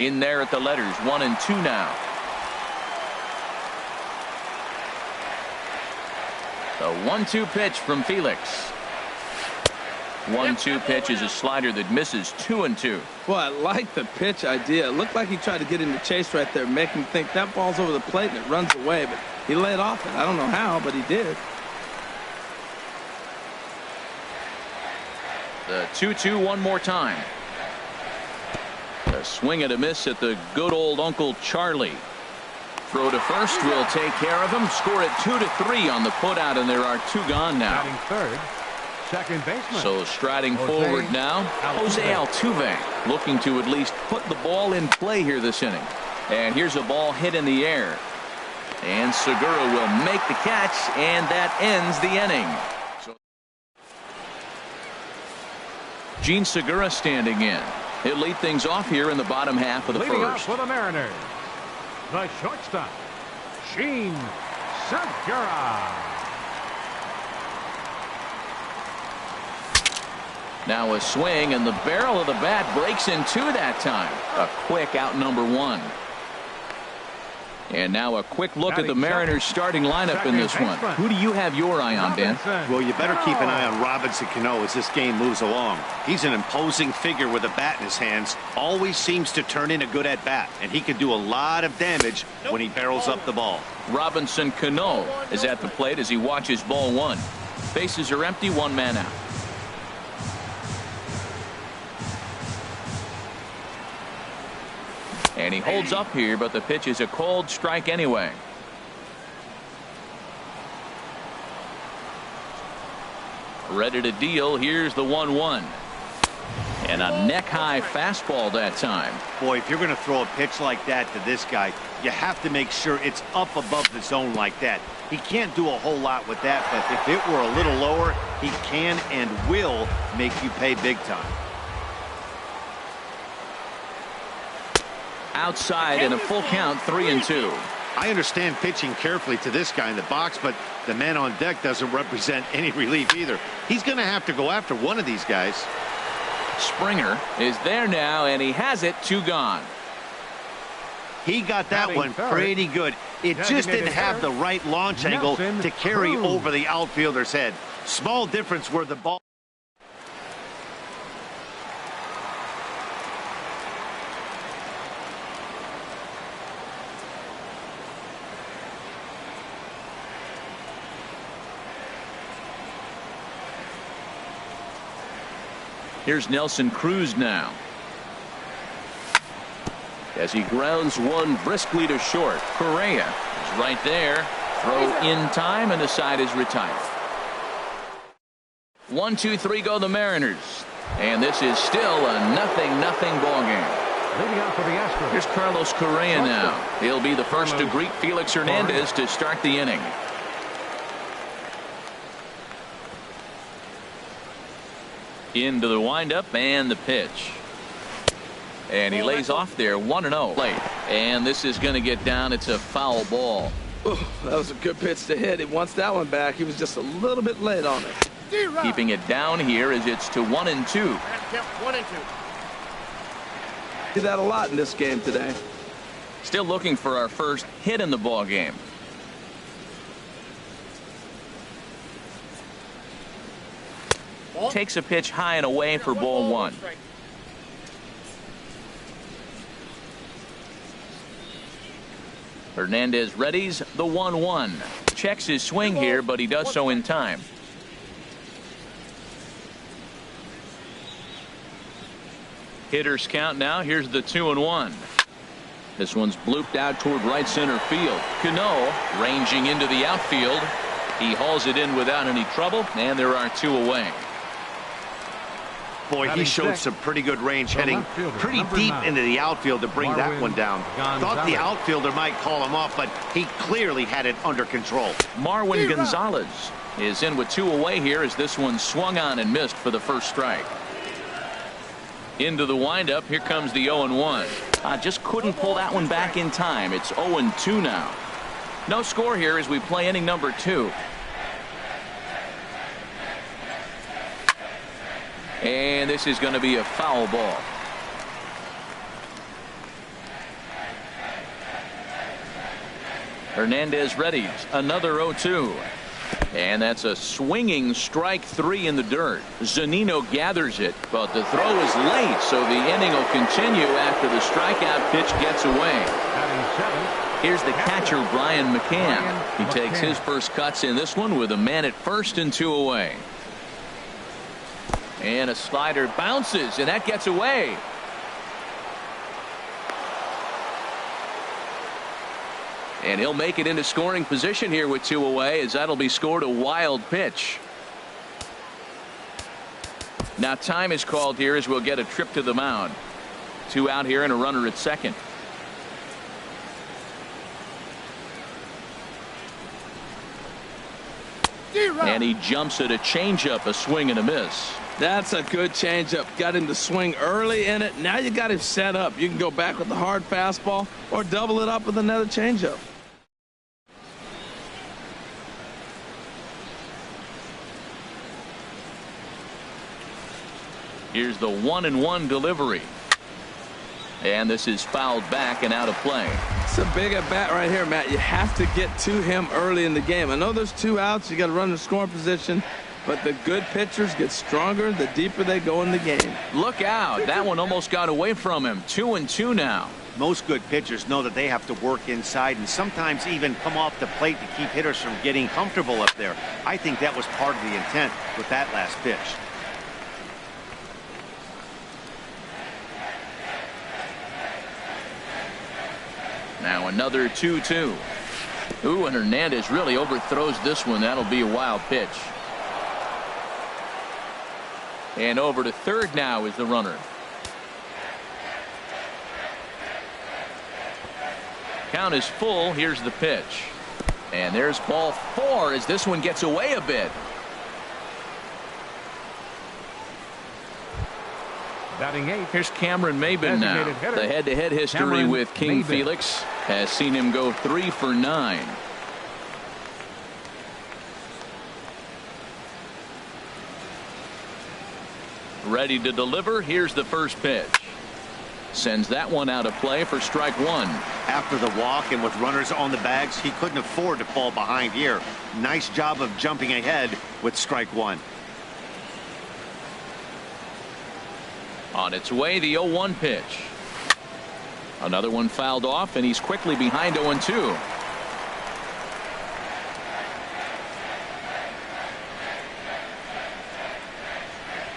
In there at the letters, 1-2 now. The 1-2 pitch from Felix. 1-2 pitch is a slider that misses 2-2. Well, I like the pitch idea. It looked like he tried to get into chase right there, make him think that ball's over the plate and it runs away, but he laid off it. I don't know how, but he did. The 2-2 one more time. A swing and a miss at the good old Uncle Charlie. Throw to first will take care of him. Score it 2-3 on the putout, and there are two gone now. Batting third, second baseman. So striding forward now, Jose Altuve looking to at least put the ball in play here this inning. And here's a ball hit in the air. And Segura will make the catch, and that ends the inning. Gene Segura standing in. He'll lead things off here in the bottom half of the Leading first. off for the Mariners, the shortstop, Gene Segura. Now a swing, and the barrel of the bat breaks in two that time. A quick out number one. And now a quick look at the Mariners starting lineup in this one. Who do you have your eye on, Dan? Well, you better keep an eye on Robinson Cano as this game moves along. He's an imposing figure with a bat in his hands. Always seems to turn in a good at bat, and he can do a lot of damage when he barrels up the ball. Robinson Cano is at the plate as he watches ball one. Bases are empty, one man out. And he holds up here, but the pitch is a cold strike anyway. Ready to deal. Here's the 1-1. And a neck-high fastball that time. Boy, if you're going to throw a pitch like that to this guy, you have to make sure it's up above the zone like that. He can't do a whole lot with that, but if it were a little lower, he can and will make you pay big time. Outside in a full count, 3-2. I understand pitching carefully to this guy in the box, but the man on deck doesn't represent any relief either. He's going to have to go after one of these guys. Springer is there now, and he has it. Two gone. He got that one pretty good. It just didn't have the right launch angle to carry over the outfielder's head. Small difference where the ball. Here's Nelson Cruz now. As he grounds one briskly to short. Correa is right there. Throw in time, and the side is retired. 1-2-3 go the Mariners. And this is still a 0-0 ball game. Leading out for the Astros. Here's Carlos Correa now. He'll be the first to greet Felix Hernandez to start the inning. Into the windup and the pitch. And he lays off there 1-0 late. And this is going to get down. It's a foul ball. Ooh, that was a good pitch to hit. He wants that one back. He was just a little bit late on it. Keeping it down here as it's to 1-2. See that a lot in this game today. Still looking for our first hit in the ball game. Takes a pitch high and away for ball one. Hernandez readies the 1-1. Checks his swing here, but he does so in time. Hitters count now. Here's the 2-1. This one's blooped out toward right center field. Cano ranging into the outfield. He hauls it in without any trouble, and there are two away. Boy, he showed some pretty good range heading pretty deep into the outfield to bring that one down. Thought the outfielder might call him off, but he clearly had it under control. Marwin Gonzalez is in with two away here as this one swung on and missed for the first strike. Into the windup. Here comes the 0-1. Just couldn't pull that one back in time. It's 0-2 now. No score here as we play inning number 2. And this is going to be a foul ball. Hernandez readies another 0-2. And that's a swinging strike 3 in the dirt. Zunino gathers it, but the throw is late, so the inning will continue after the strikeout pitch gets away. Here's the catcher, Brian McCann. He takes his first cuts in this one with a man at first and 2 away. And a slider bounces, and that gets away. And he'll make it into scoring position here with 2 away, as that'll be scored a wild pitch. Now time is called here as we'll get a trip to the mound. 2 out here and a runner at second. And he jumps at a changeup, a swing and a miss. That's a good changeup. Got him to swing early in it. Now you got him set up. You can go back with the hard fastball or double it up with another changeup. Here's the 1-1 delivery. And this is fouled back and out of play. It's a big at bat right here, Matt. You have to get to him early in the game. I know there's 2 outs. You got to run in scoring position. But the good pitchers get stronger the deeper they go in the game. Look out. That one almost got away from him. 2-2 now. Most good pitchers know that they have to work inside and sometimes even come off the plate to keep hitters from getting comfortable up there. I think that was part of the intent with that last pitch. Now another 2-2. Ooh, and Hernandez really overthrows this one. That'll be a wild pitch. And over to third now is the runner. Count is full. Here's the pitch. And there's ball 4 as this one gets away a bit. Batting 8. Here's Cameron Maybin now. The head-to-head history Cameron with King Maybin. Felix has seen him go 3 for 9. Ready to deliver. Here's the first pitch. Sends that one out of play for strike 1. After the walk and with runners on the bags, he couldn't afford to fall behind here. Nice job of jumping ahead with strike 1. On its way, the 0-1 pitch. Another one fouled off, and he's quickly behind 0-2.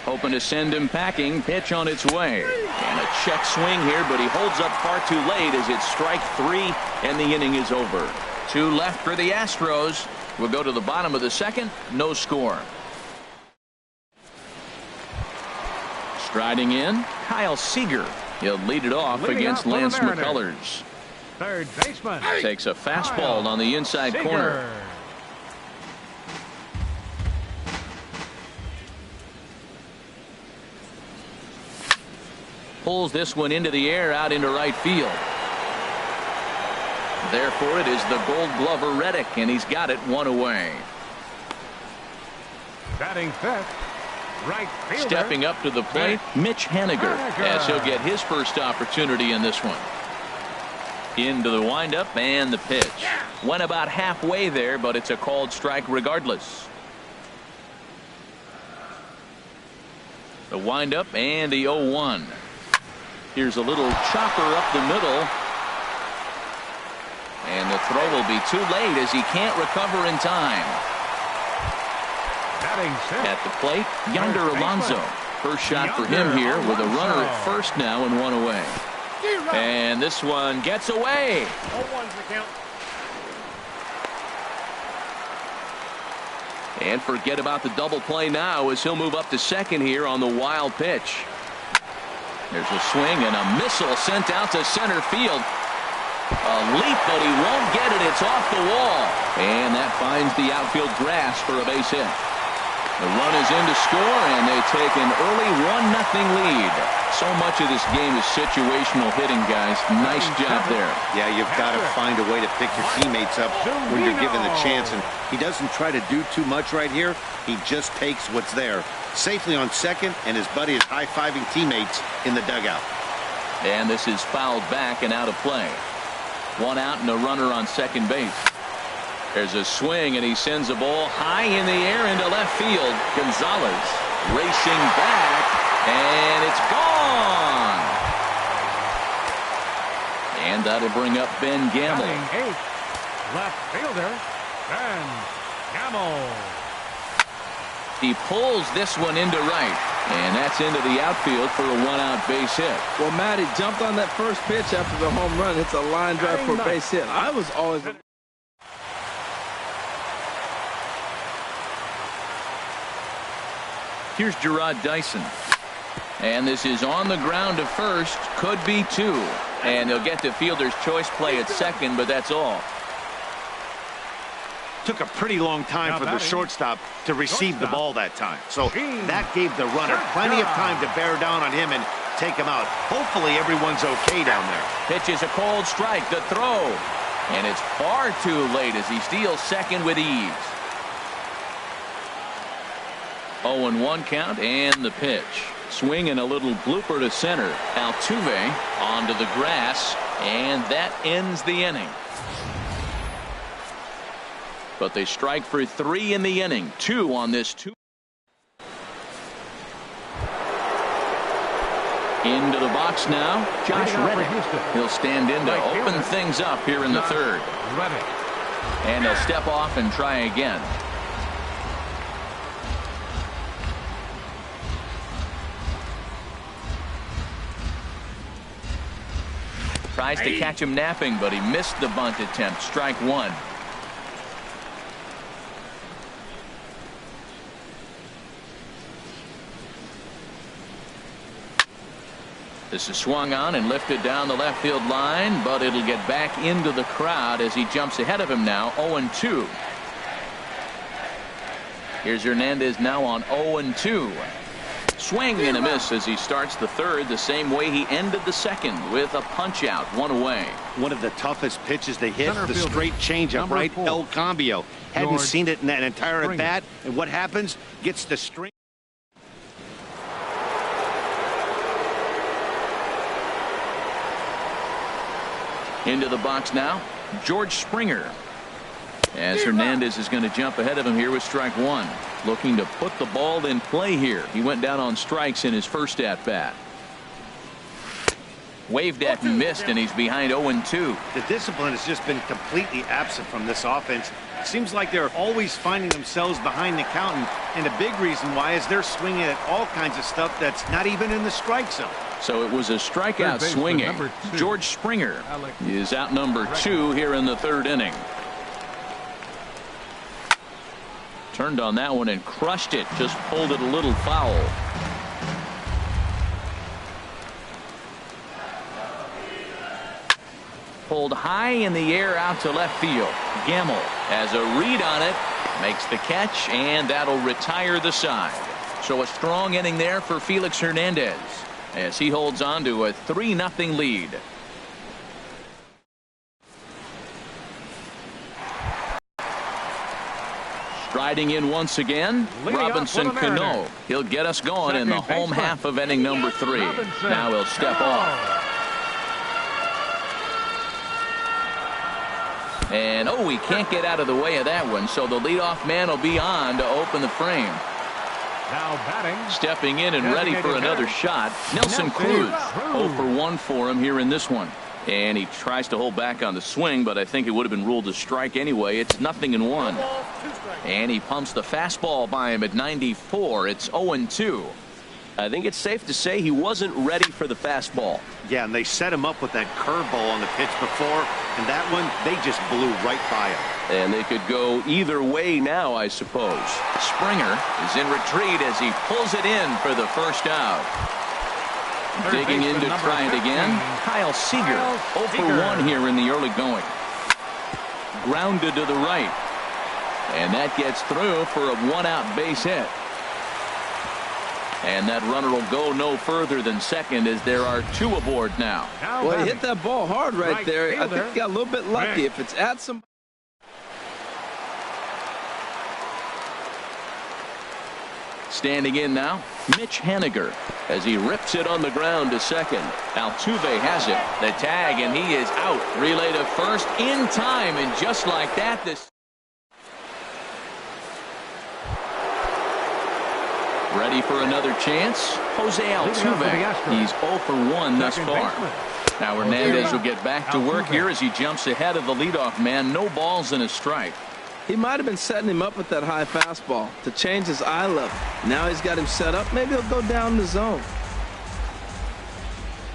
Hoping to send him packing. Pitch on its way. And a check swing here, but he holds up far too late as it's strike 3 and the inning is over. 2 left for the Astros. We'll go to the bottom of the second. No score. Striding in, Kyle Seager. He'll lead it off against Lance McCullers. Third baseman. Takes a fastball on the inside corner. Pulls this one into the air out into right field. Therefore, it is the Gold Glover Reddick, and he's got it 1 away. Batting fifth, right fielder. Stepping up to the plate, Mitch Haniger, as he'll get his first opportunity in this one. Into the windup and the pitch. Went about halfway there, but it's a called strike regardless. The windup and the 0-1. Here's a little chopper up the middle. And the throw will be too late as he can't recover in time. At the plate, Yonder Alonso. First shot for him here with a runner at first now and 1 away. And this one gets away. 0-1's the count. And forget about the double play now as he'll move up to second here on the wild pitch. There's a swing and a missile sent out to center field. A leap, but he won't get it. It's off the wall. And that finds the outfield grass for a base hit. The run is in to score, and they take an early 1-0 lead. So much of this game is situational hitting, guys. Nice job there. Yeah, you've got to find a way to pick your teammates up when you're given the chance. And he doesn't try to do too much right here. He just takes what's there. Safely on second, and his buddy is high-fiving teammates in the dugout. And this is fouled back and out of play. 1 out and a runner on second base. There's a swing, and he sends a ball high in the air into left field. Gonzalez racing back, and it's gone. And that'll bring up Ben Gamble. Left fielder, Ben Gamble. He pulls this one into right, and that's into the outfield for a 1-out base hit. Well, Matt, he jumped on that first pitch after the home run. It's a line drive for a base hit. I was always... Here's Gerard Dyson. And this is on the ground to first. Could be 2. And they'll get the fielder's choice play at second, but that's all. Took a pretty long time for the shortstop to receive the ball that time. So that gave the runner plenty of time to bear down on him and take him out. Hopefully everyone's okay down there. Pitch is a cold strike. The throw. And it's far too late as he steals second with ease. 0-1 count and the pitch. Swing and a little blooper to center. Altuve onto the grass, and that ends the inning. But they strike for 3 in the inning. 2 on this 2. Into the box now, Josh Reddick. He'll stand in to open things up here in the third. And he'll step off and try again. Tries to catch him napping, but he missed the bunt attempt. Strike 1. This is swung on and lifted down the left field line, but it'll get back into the crowd as he jumps ahead of him now. 0-2. Here's Hernandez now on 0-2. Swing and a miss as he starts the third the same way he ended the second with a punch out. 1 away. One of the toughest pitches to hit, the straight changeup, right? El Cambio. Hadn't seen it in that entire at bat. And what happens? Gets the string. Into the box now, George Springer. As Hernandez is going to jump ahead of him here with strike 1. Looking to put the ball in play here. He went down on strikes in his first at bat. Waved at and missed, and he's behind 0-2. The discipline has just been completely absent from this offense. Seems like they're always finding themselves behind the count, and a big reason why is they're swinging at all kinds of stuff that's not even in the strike zone. So it was a strikeout swinging. George Springer is out number 2 here in the 3rd inning. Turned on that one and crushed it. Just pulled it a little foul. Pulled high in the air out to left field. Gamble has a read on it. Makes the catch, and that'll retire the side. So a strong inning there for Felix Hernandez as he holds on to a 3-0 lead. Striding in once again, Robinson Cano. He'll get us going in the home half of inning number 3. Now he'll step off. And he can't get out of the way of that one, so the leadoff man will be on to open the frame. Now batting. Stepping in and ready for another shot, Nelson Cruz. 0 for 1 for him here in this one. And he tries to hold back on the swing, but I think it would have been ruled a strike anyway. It's 0-1. And he pumps the fastball by him at 94. It's 0-2. I think it's safe to say he wasn't ready for the fastball. Yeah, and they set him up with that curveball on the pitch before, and that one, they just blew right by him. And they could go either way now, I suppose. Springer is in retreat as he pulls it in for the first out. Digging in to try it again, Kyle Seager. 0 for 1 here in the early going. Grounded to the right. And that gets through for a 1-out base hit. And that runner will go no further than second as there are 2 aboard now. Well, he hit that ball hard right there. I think he got a little bit lucky. If it's at some. Standing in now, Mitch Haniger as he rips it on the ground to second. Altuve has it. The tag, and he is out. Relay to first in time, and just like that, this. Ready for another chance? Jose Altuve. He's 0 for 1 thus far. Now Hernandez will get back to work here as he jumps ahead of the leadoff man. No balls and a strike. He might have been setting him up with that high fastball to change his eye level. Now he's got him set up. Maybe he'll go down the zone.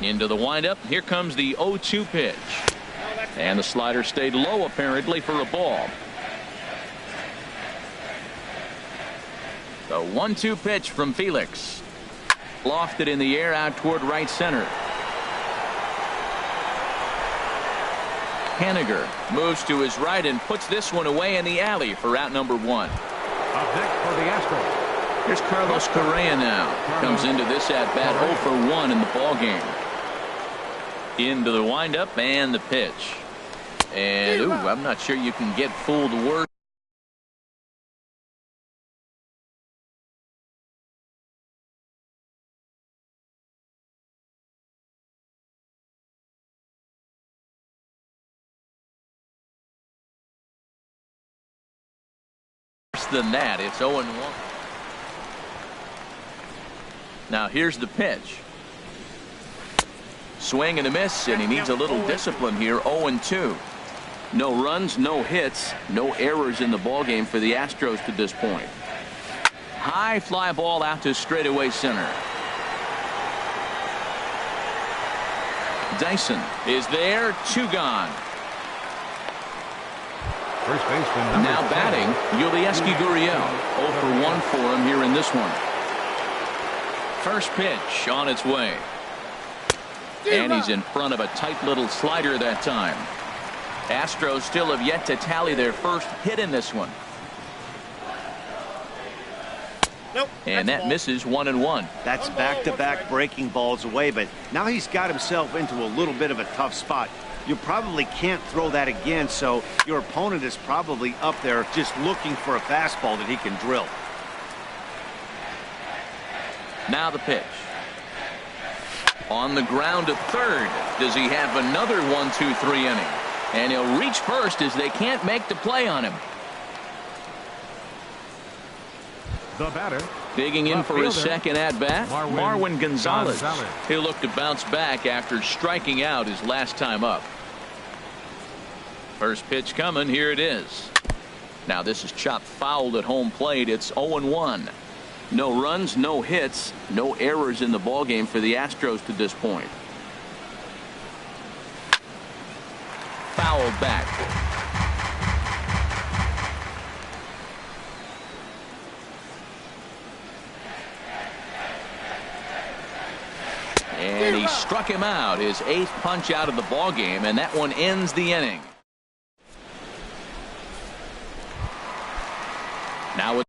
Into the windup. Here comes the 0-2 pitch. And the slider stayed low apparently for a ball. The 1-2 pitch from Felix. Lofted in the air out toward right center. Haniger moves to his right and puts this one away in the alley for out number 1. Up next for the Astros. Here's Carlos Correa now. Comes into this at bat 0 for 1 in the ball game. Into the windup and the pitch. And I'm not sure you can get fooled worse. Than that. It's 0-1. Now here's the pitch. Swing and a miss, and he needs a little discipline here. 0-2. No runs, no hits, no errors in the ballgame for the Astros to this point. High fly ball out to straightaway center. Dyson is there. 2 gone. First baseman now batting, Yulieski Gurriel. 0 for 1 for him here in this one. First pitch on its way. And he's in front of a tight little slider that time. Astros still have yet to tally their first hit in this one. Nope, and that misses 1-1. That's back-to-back breaking balls away, but now he's got himself into a little bit of a tough spot. You probably can't throw that again, so your opponent is probably up there just looking for a fastball that he can drill. Now the pitch. On the ground to third. Does he have another 1-2-3 inning? And he'll reach first as they can't make the play on him. The batter. Digging in for his second at-bat, Marwin Gonzalez. He'll look to bounce back after striking out his last time up. First pitch coming. Here it is. Now this is chopped fouled at home plate. It's 0-1. No runs, no hits, no errors in the ballgame for the Astros to this point. Fouled back. And he struck him out, his 8th punch out of the ballgame, and that one ends the inning. Now with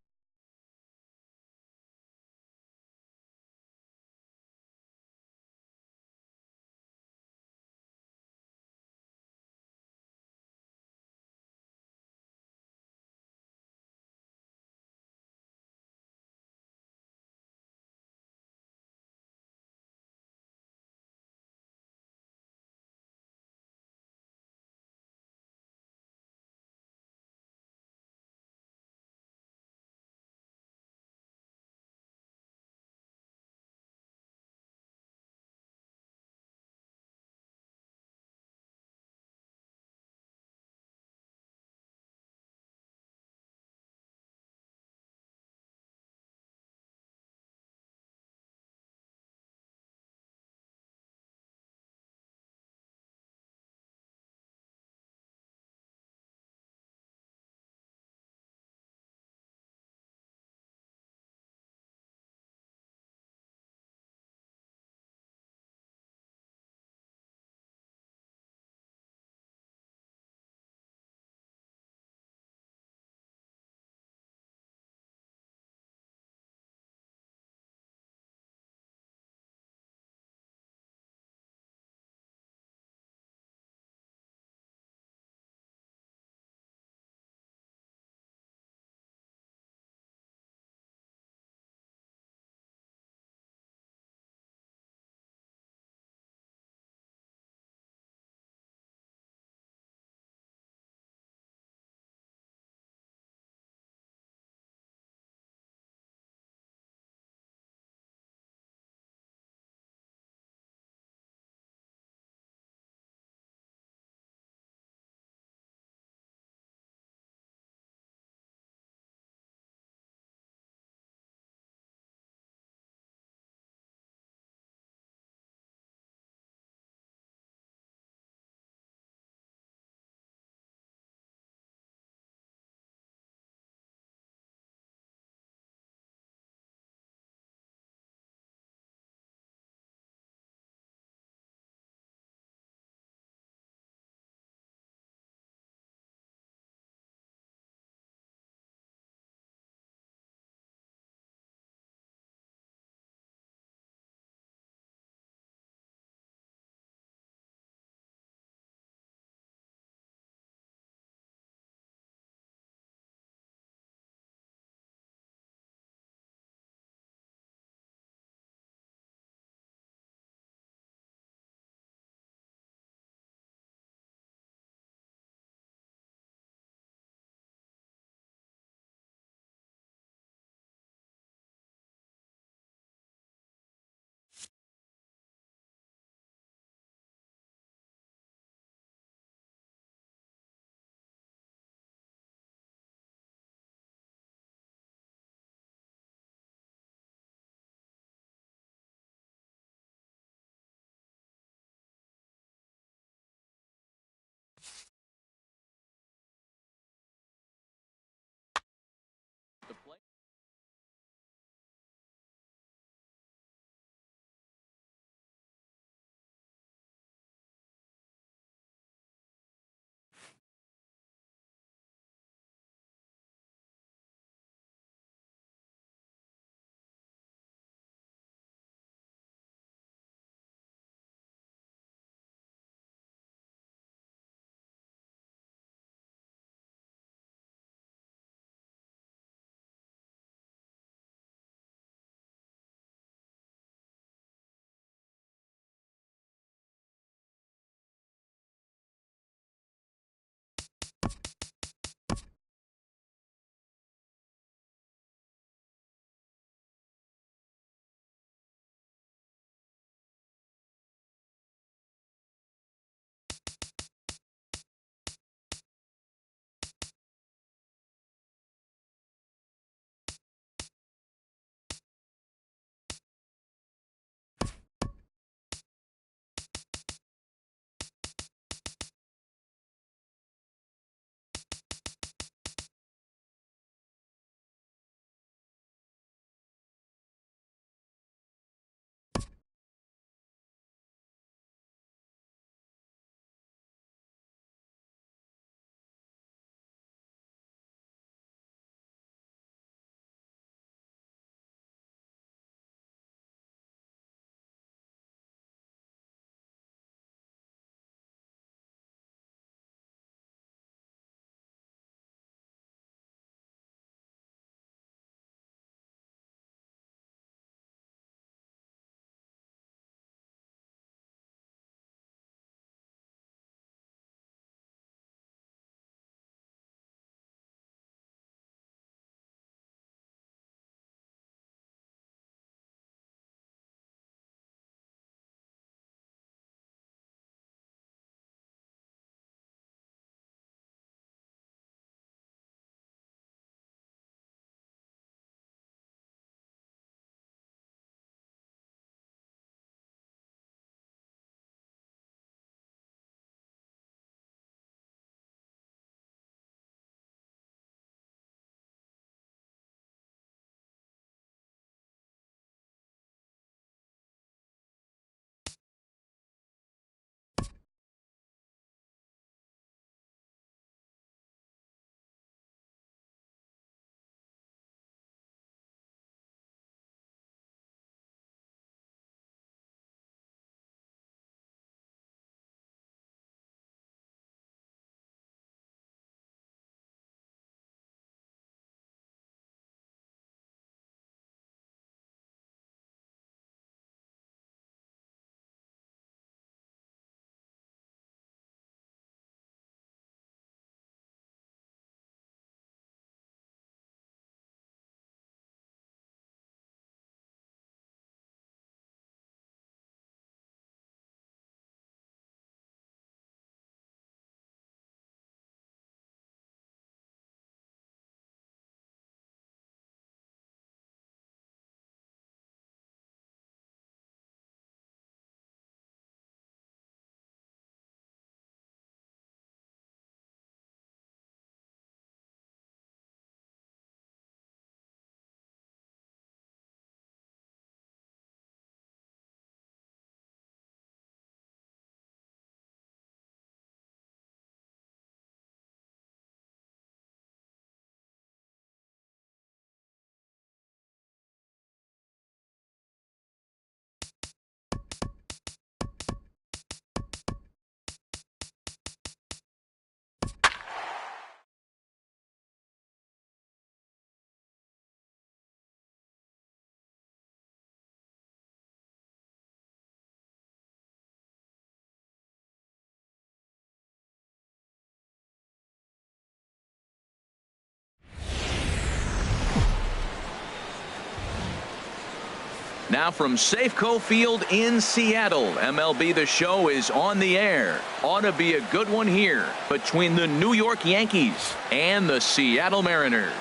Now from Safeco Field in Seattle, MLB The Show is on the air. Ought to be a good one here between the New York Yankees and the Seattle Mariners.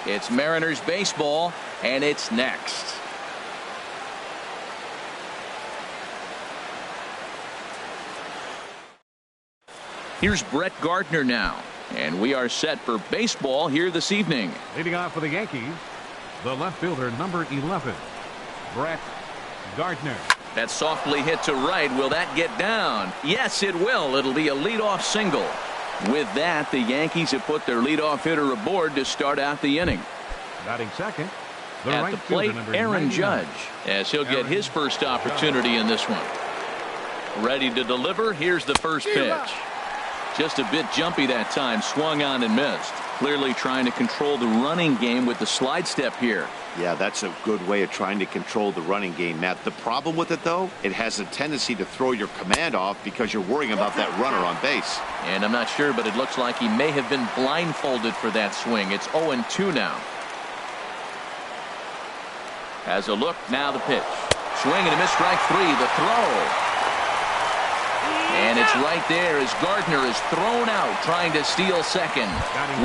It's Mariners baseball, and it's next. Here's Brett Gardner now, and we are set for baseball here this evening. Leading off for the Yankees, the left fielder, number 11, Brett Gardner. That softly hit to right. Will that get down? Yes, it will. It'll be a leadoff single. With that, the Yankees have put their leadoff hitter aboard to start out the inning. Batting second, the at right the plate, fielder, Aaron 99. Judge, as he'll get his first opportunity in this one. Ready to deliver. Here's the first pitch. Just a bit jumpy that time. Swung on and missed. Clearly trying to control the running game with the slide step here. Yeah, that's a good way of trying to control the running game, Matt. The problem with it, though, it has a tendency to throw your command off because you're worrying about that runner on base. And I'm not sure, but it looks like he may have been blindfolded for that swing. It's 0-2 now. Has a look. Now the pitch. Swing and a miss, strike three. The throw. And it's right there as Gardner is thrown out trying to steal second.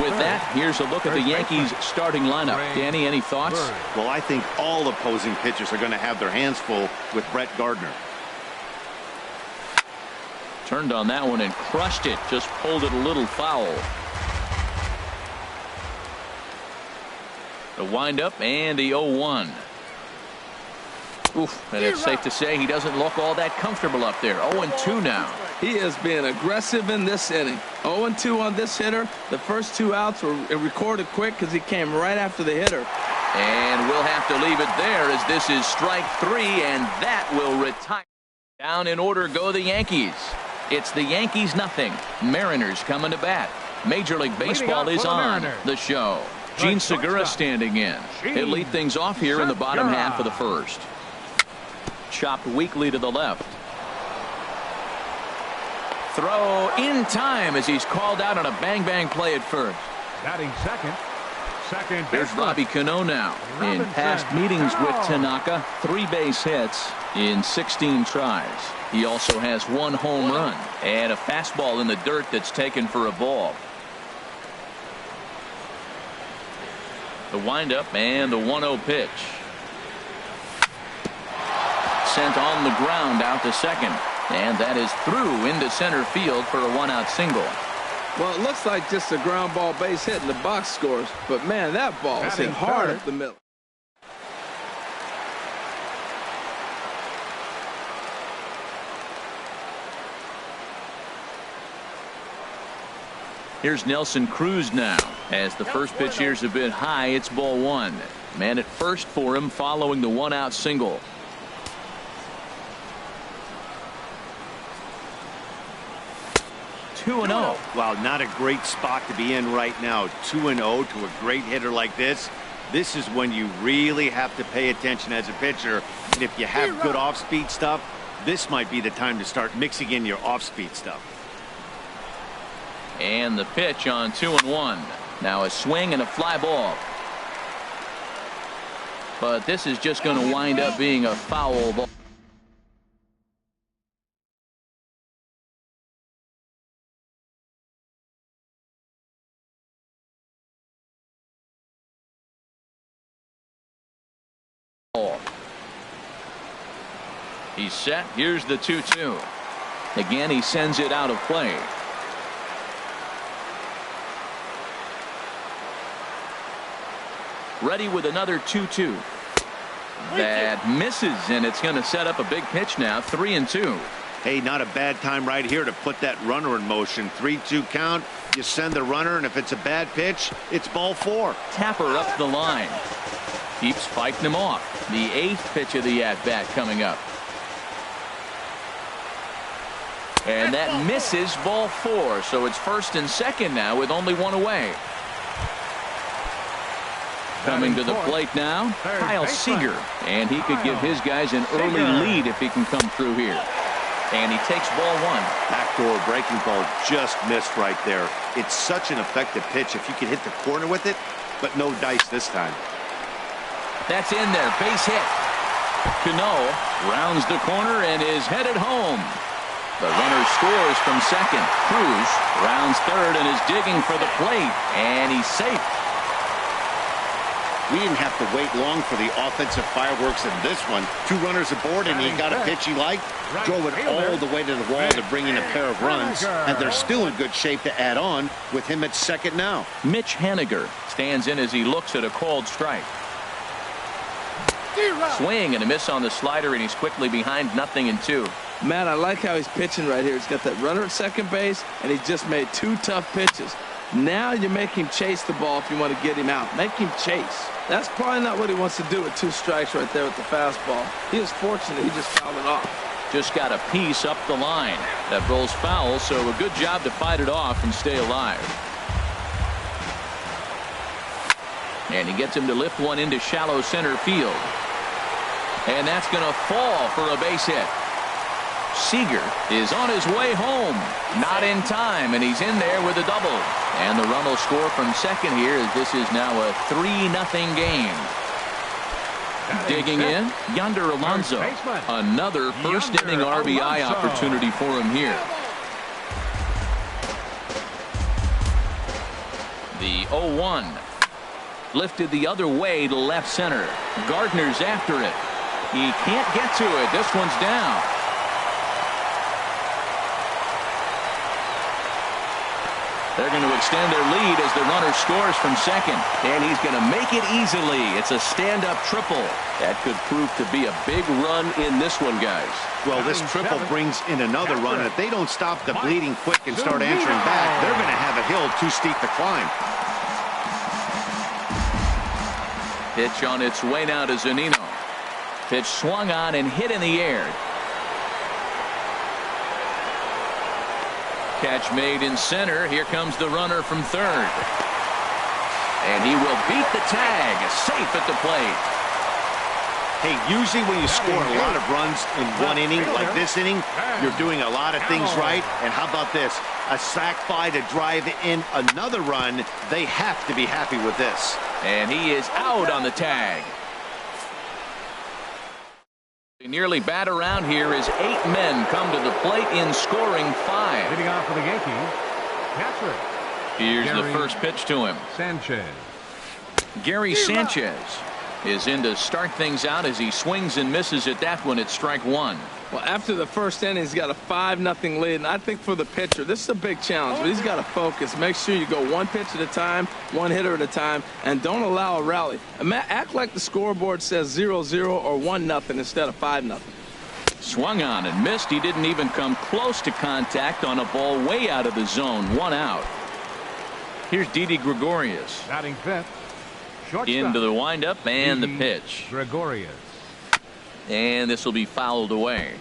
With that, here's a look at the Yankees starting lineup. Danny, any thoughts? Well, I think all opposing pitchers are going to have their hands full with Brett Gardner. Turned on that one and crushed it. Just pulled it a little foul. The windup and the 0-1. Oof, and it's safe to say he doesn't look all that comfortable up there. 0-2 now. He is being aggressive in this inning. 0-2 on this hitter. The first two outs were recorded quick because he came right after the hitter. And we'll have to leave it there as this is strike three, and that will retire. Down in order go the Yankees. It's the Yankees nothing. Mariners coming to bat. Major League Baseball is on the show. Gene Segura standing in. He'll lead things off here in the bottom half of the first. Chopped weakly to the left. Throw in time as he's called out on a bang-bang play at first. Batting second. There's Bobby Cano now. In past meetings with Tanaka, 3 base hits in 16 tries. He also has 1 home run and a fastball in the dirt that's taken for a ball. The windup and the 1-0 pitch. Sent on the ground out to second. And that is through into center field for a 1-out single. Well, it looks like just a ground ball base hit in the box scores. But, man, that ball was hit hard up the middle. Here's Nelson Cruz now. As the first pitch here's a bit high, it's ball 1. Man at first for him following the 1-out single. Two 2-0. Wow, not a great spot to be in right now. 2-0 to a great hitter like this. This is when you really have to pay attention as a pitcher. And if you have good off-speed stuff, this might be the time to start mixing in your off-speed stuff. And the pitch on 2-1. Now a swing and a fly ball. But this is just going to wind up being a foul ball. He's set. Here's the 2-2. Again, he sends it out of play. Ready with another 2-2. That misses, and it's going to set up a big pitch now. 3-2. Hey, not a bad time right here to put that runner in motion. 3-2 count. You send the runner, and if it's a bad pitch, it's ball 4. Tapper up the line. Keeps fighting him off. The 8th pitch of the at-bat coming up. And that misses, ball 4. So it's first and second now with only 1 away. Coming to the plate now, Kyle Seager. And he could give his guys an early lead if he can come through here. And he takes ball 1. Backdoor breaking ball just missed right there. It's such an effective pitch if you can hit the corner with it, but no dice this time. That's in there. Base hit. Cano rounds the corner and is headed home. The runner scores from second. Cruz rounds third and is digging for the plate, and he's safe. We didn't have to wait long for the offensive fireworks in this one. 2 runners aboard, and he got a pitch he liked, drove it all the way to the wall to bring in a pair of runs, and they're still in good shape to add on with him at second now. Mitch Haniger stands in as he looks at a called strike. Swing and a miss on the slider, and he's quickly behind 0-2. Matt, I like how he's pitching right here. He's got that runner at second base, and he just made 2 tough pitches. Now you make him chase the ball if you want to get him out. Make him chase. That's probably not what he wants to do with 2 strikes right there with the fastball. He is fortunate he just fouled it off. Just got a piece up the line. That rolls foul, so a good job to fight it off and stay alive. And he gets him to lift one into shallow center field. And that's going to fall for a base hit. Seager is on his way home. Not in time, and he's in there with a double. And the run will score from second here as this is now a 3-0 game. Digging in, Yonder Alonso. Another first-inning RBI opportunity for him here. The 0-1. Lifted the other way to left center. Gardner's after it. He can't get to it. This one's down. They're going to extend their lead as the runner scores from second. And he's going to make it easily. It's a stand-up triple. That could prove to be a big run in this one, guys. Well, this triple brings in another run. If they don't stop the bleeding quick and start answering back, they're going to have a hill too steep to climb. Pitch on its way now to Zunino. Pitch swung on and hit in the air. Catch made in center. Here comes the runner from third. And he will beat the tag. Safe at the plate. Hey, usually when you score a lot of runs in one inning, like this inning, you're doing a lot of things right. And how about this? A sac fly to drive in another run. They have to be happy with this. And he is out on the tag. Nearly bat around here as 8 men come to the plate in scoring 5. Leading off for the Yankees, catcher. Here's the first pitch to him. Sanchez. Gary Sanchez is in to start things out as he swings and misses at that one at strike 1. Well, after the first inning, he's got a 5-0 lead, and I think for the pitcher, this is a big challenge, but he's got to focus. Make sure you go 1 pitch at a time, 1 hitter at a time, and don't allow a rally. Act like the scoreboard says 0-0 or 1-0 instead of 5-0. Swung on and missed. He didn't even come close to contact on a ball way out of the zone. 1 out. Here's Didi Gregorius. Batting fifth. Shortstop. Into the windup and the pitch. Gregorius. And this will be fouled away.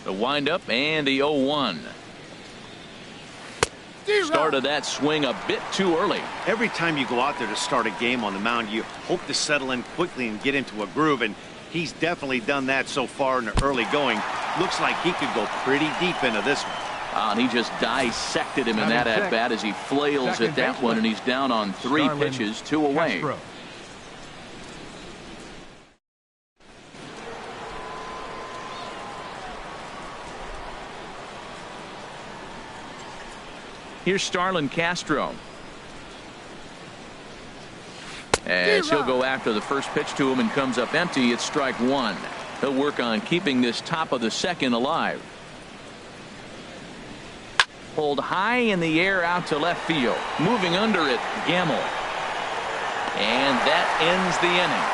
The windup and the 0-1. Started that swing a bit too early. Every time you go out there to start a game on the mound, you hope to settle in quickly and get into a groove, and he's definitely done that so far in the early going. Looks like he could go pretty deep into this one. And he just dissected him in that at-bat as he flails at that one, and he's down on 3 pitches, 2 away. Castro. Here's Starlin Castro. As he'll go after the first pitch to him and comes up empty, it's strike 1. He'll work on keeping this top of the second alive. Pulled high in the air out to left field. Moving under it, Gamble. And that ends the inning.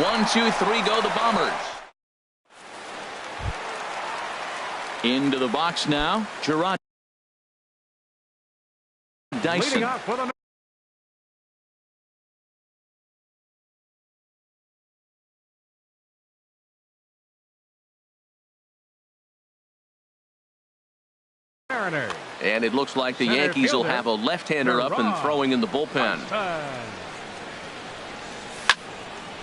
1, 2, 3 go the Bombers. Into the box now, Gerard Dyson. And it looks like the Yankees will have a left-hander up and throwing in the bullpen.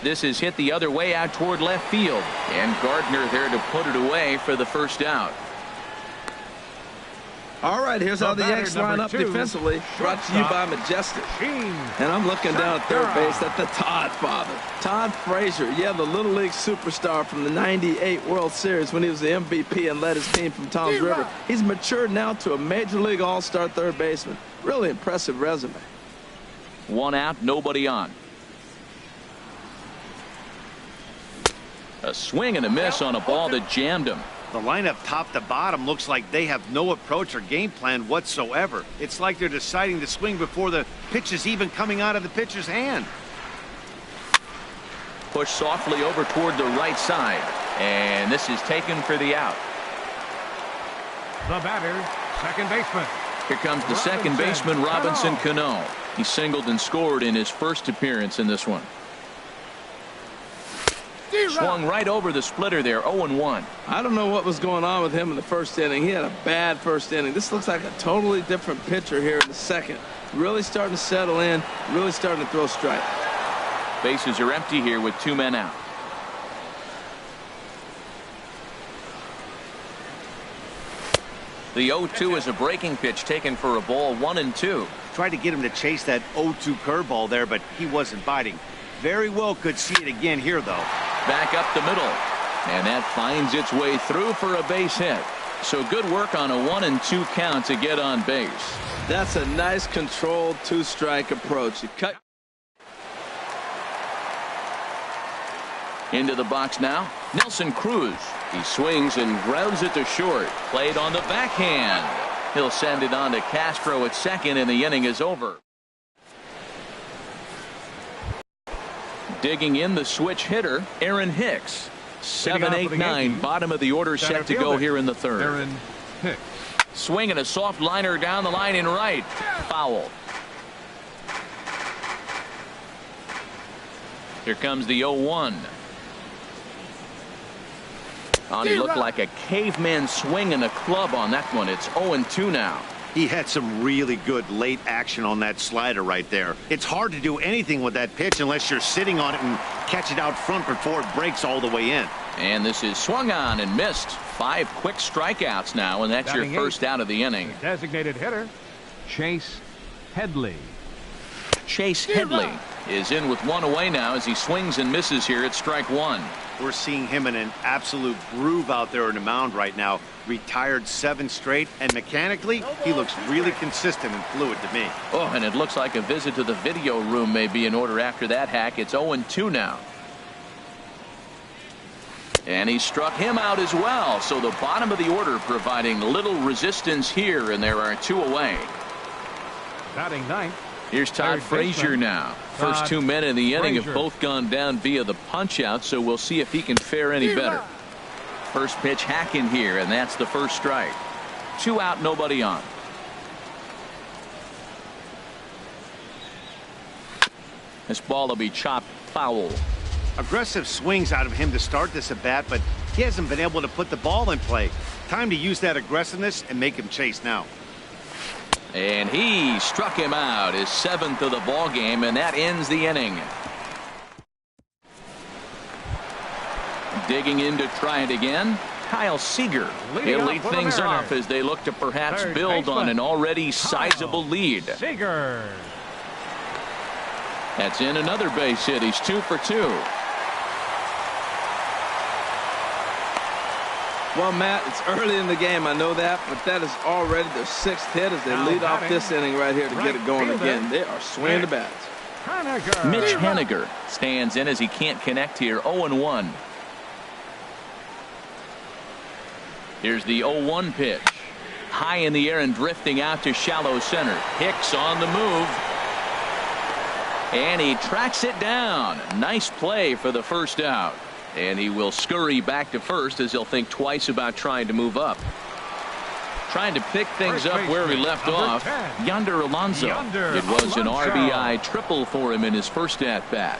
This is hit the other way out toward left field. And Gardner there to put it away for the first out. All right, here's how the batter, Yanks line number up 2, defensively. Brought to you by Majestic. And I'm looking down at third base at the Todd father. Todd Frazier, yeah, the Little League superstar from the '98 World Series when he was the MVP and led his team from Toms River. He's matured now to a Major League All-Star third baseman. Really impressive resume. 1 out, nobody on. A swing and a miss on a ball that jammed him. The lineup top to bottom looks like they have no approach or game plan whatsoever. It's like they're deciding to swing before the pitch is even coming out of the pitcher's hand. Push softly over toward the right side. And this is taken for the out. The batter, second baseman. Here comes the second baseman, Robinson Cano. He singled and scored in his first appearance in this one. Swung right over the splitter there, 0-1. I don't know what was going on with him in the first inning. He had a bad first inning. This looks like a totally different pitcher here in the second. Really starting to settle in, really starting to throw strikes. Bases are empty here with 2 men out. The 0-2 is a breaking pitch taken for a ball, 1-2. Tried to get him to chase that 0-2 curveball there, but he wasn't biting. Very well could see it again here, though. Back up the middle. And that finds its way through for a base hit. So good work on a 1-2 count to get on base. That's a nice controlled 2-strike approach. You cut. Into the box now, Nelson Cruz. He swings and grounds it to short. Played on the backhand. He'll send it on to Castro at second, and the inning is over. Digging in the switch hitter, Aaron Hicks. 7, 8, 9, bottom of the order set to go here in the third. Aaron Hicks. Swinging a soft liner down the line in right. Foul. Here comes the 0-1. He looked like a caveman swinging a club on that one. It's 0-2 now. He had some really good late action on that slider right there. It's hard to do anything with that pitch unless you're sitting on it and catch it out front before it breaks all the way in. And this is swung on and missed. 5 quick strikeouts now, and that's your first out of the inning. Designated hitter, Chase Headley. Chase Headley is in with 1 away now as he swings and misses here at strike 1. We're seeing him in an absolute groove out there in the mound right now. Retired 7 straight, and mechanically, he looks really consistent and fluid to me. Oh, and it looks like a visit to the video room may be in order after that hack. It's 0-2 now. And he struck him out as well. So the bottom of the order providing little resistance here, and there are 2 away. Batting ninth. Here's Todd Frazier now. First 2 men in the inning have both gone down via the punch-out, so we'll see if he can fare any better. First pitch hack in here, and that's the first strike. 2 out, nobody on. This ball will be chopped foul. Aggressive swings out of him to start this at bat, but he hasn't been able to put the ball in play. Time to use that aggressiveness and make him chase now. And he struck him out, his 7th of the ball game, and that ends the inning. Digging in to try it again, Kyle Seager. He'll lead things off as they look to perhaps build on an already sizable lead. Seager. That's in another base hit. He's 2 for 2. Well, Matt, it's early in the game, I know that, but that is already their 6th hit as they lead off this inning right here to get it going again. They are swinging the bats. Mitch Haniger stands in as he can't connect here. 0-1. Here's the 0-1 pitch. High in the air and drifting out to shallow center. Hicks on the move. And he tracks it down. Nice play for the first out. And he will scurry back to first as he'll think twice about trying to move up. Trying to pick things up where he left off. Yonder Alonso. It was an RBI triple for him in his first at-bat.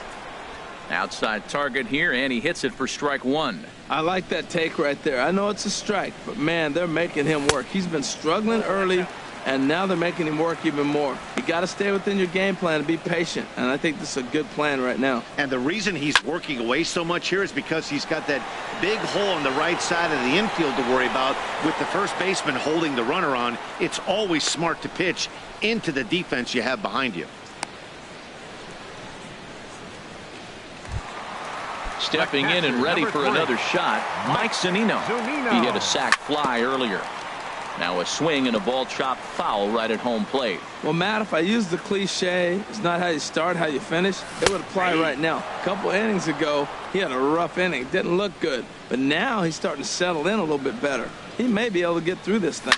Outside target here, and he hits it for strike 1. I like that take right there. I know it's a strike, but man, they're making him work. He's been struggling early, and now they're making him work even more. You got to stay within your game plan and be patient, and I think this is a good plan right now. And the reason he's working away so much here is because he's got that big hole on the right side of the infield to worry about. With the first baseman holding the runner on, it's always smart to pitch into the defense you have behind you. Stepping in and ready for another shot, Mike Zunino. He hit a sac fly earlier. Now a swing and a ball chopped foul right at home plate. Well, Matt, if I use the cliche, it's not how you start, how you finish, it would apply right now. A couple innings ago, he had a rough inning. Didn't look good. But now he's starting to settle in a little bit better. He may be able to get through this thing.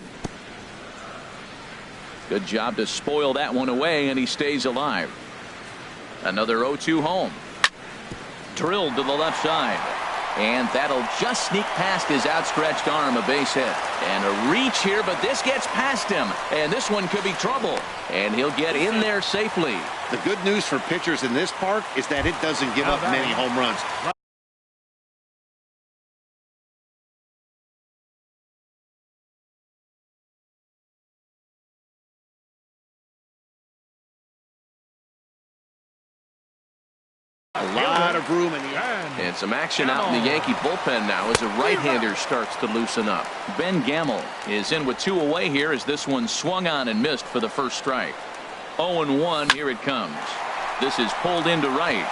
Good job to spoil that one away, and he stays alive. Another 0-2 home. Drilled to the left side. And that'll just sneak past his outstretched arm, a base hit. And a reach here, but this gets past him. And this one could be trouble. And he'll get in there safely. The good news for pitchers in this park is that it doesn't give up many home runs. A lot of room in the end. And some action out in the Yankee bullpen now as a right-hander starts to loosen up. Ben Gamel is in with 2 away here as this one swung on and missed for the first strike. 0-1, here it comes. This is pulled into right.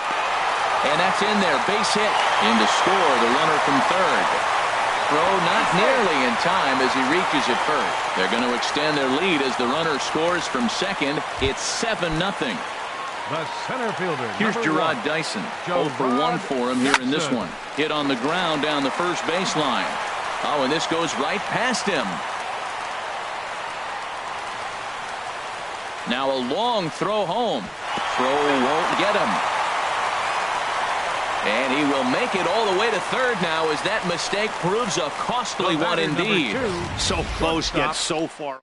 And that's in there, base hit. In to score, the runner from third. Throw not nearly in time as he reaches at first. They're going to extend their lead as the runner scores from second. It's 7-0. The center fielder. Here's Gerard Dyson. 0 for 1 for him here in this one. Hit on the ground down the first baseline. Oh, and this goes right past him. Now a long throw home. Throw won't get him. And he will make it all the way to third now as that mistake proves a costly one indeed. So close yet so far.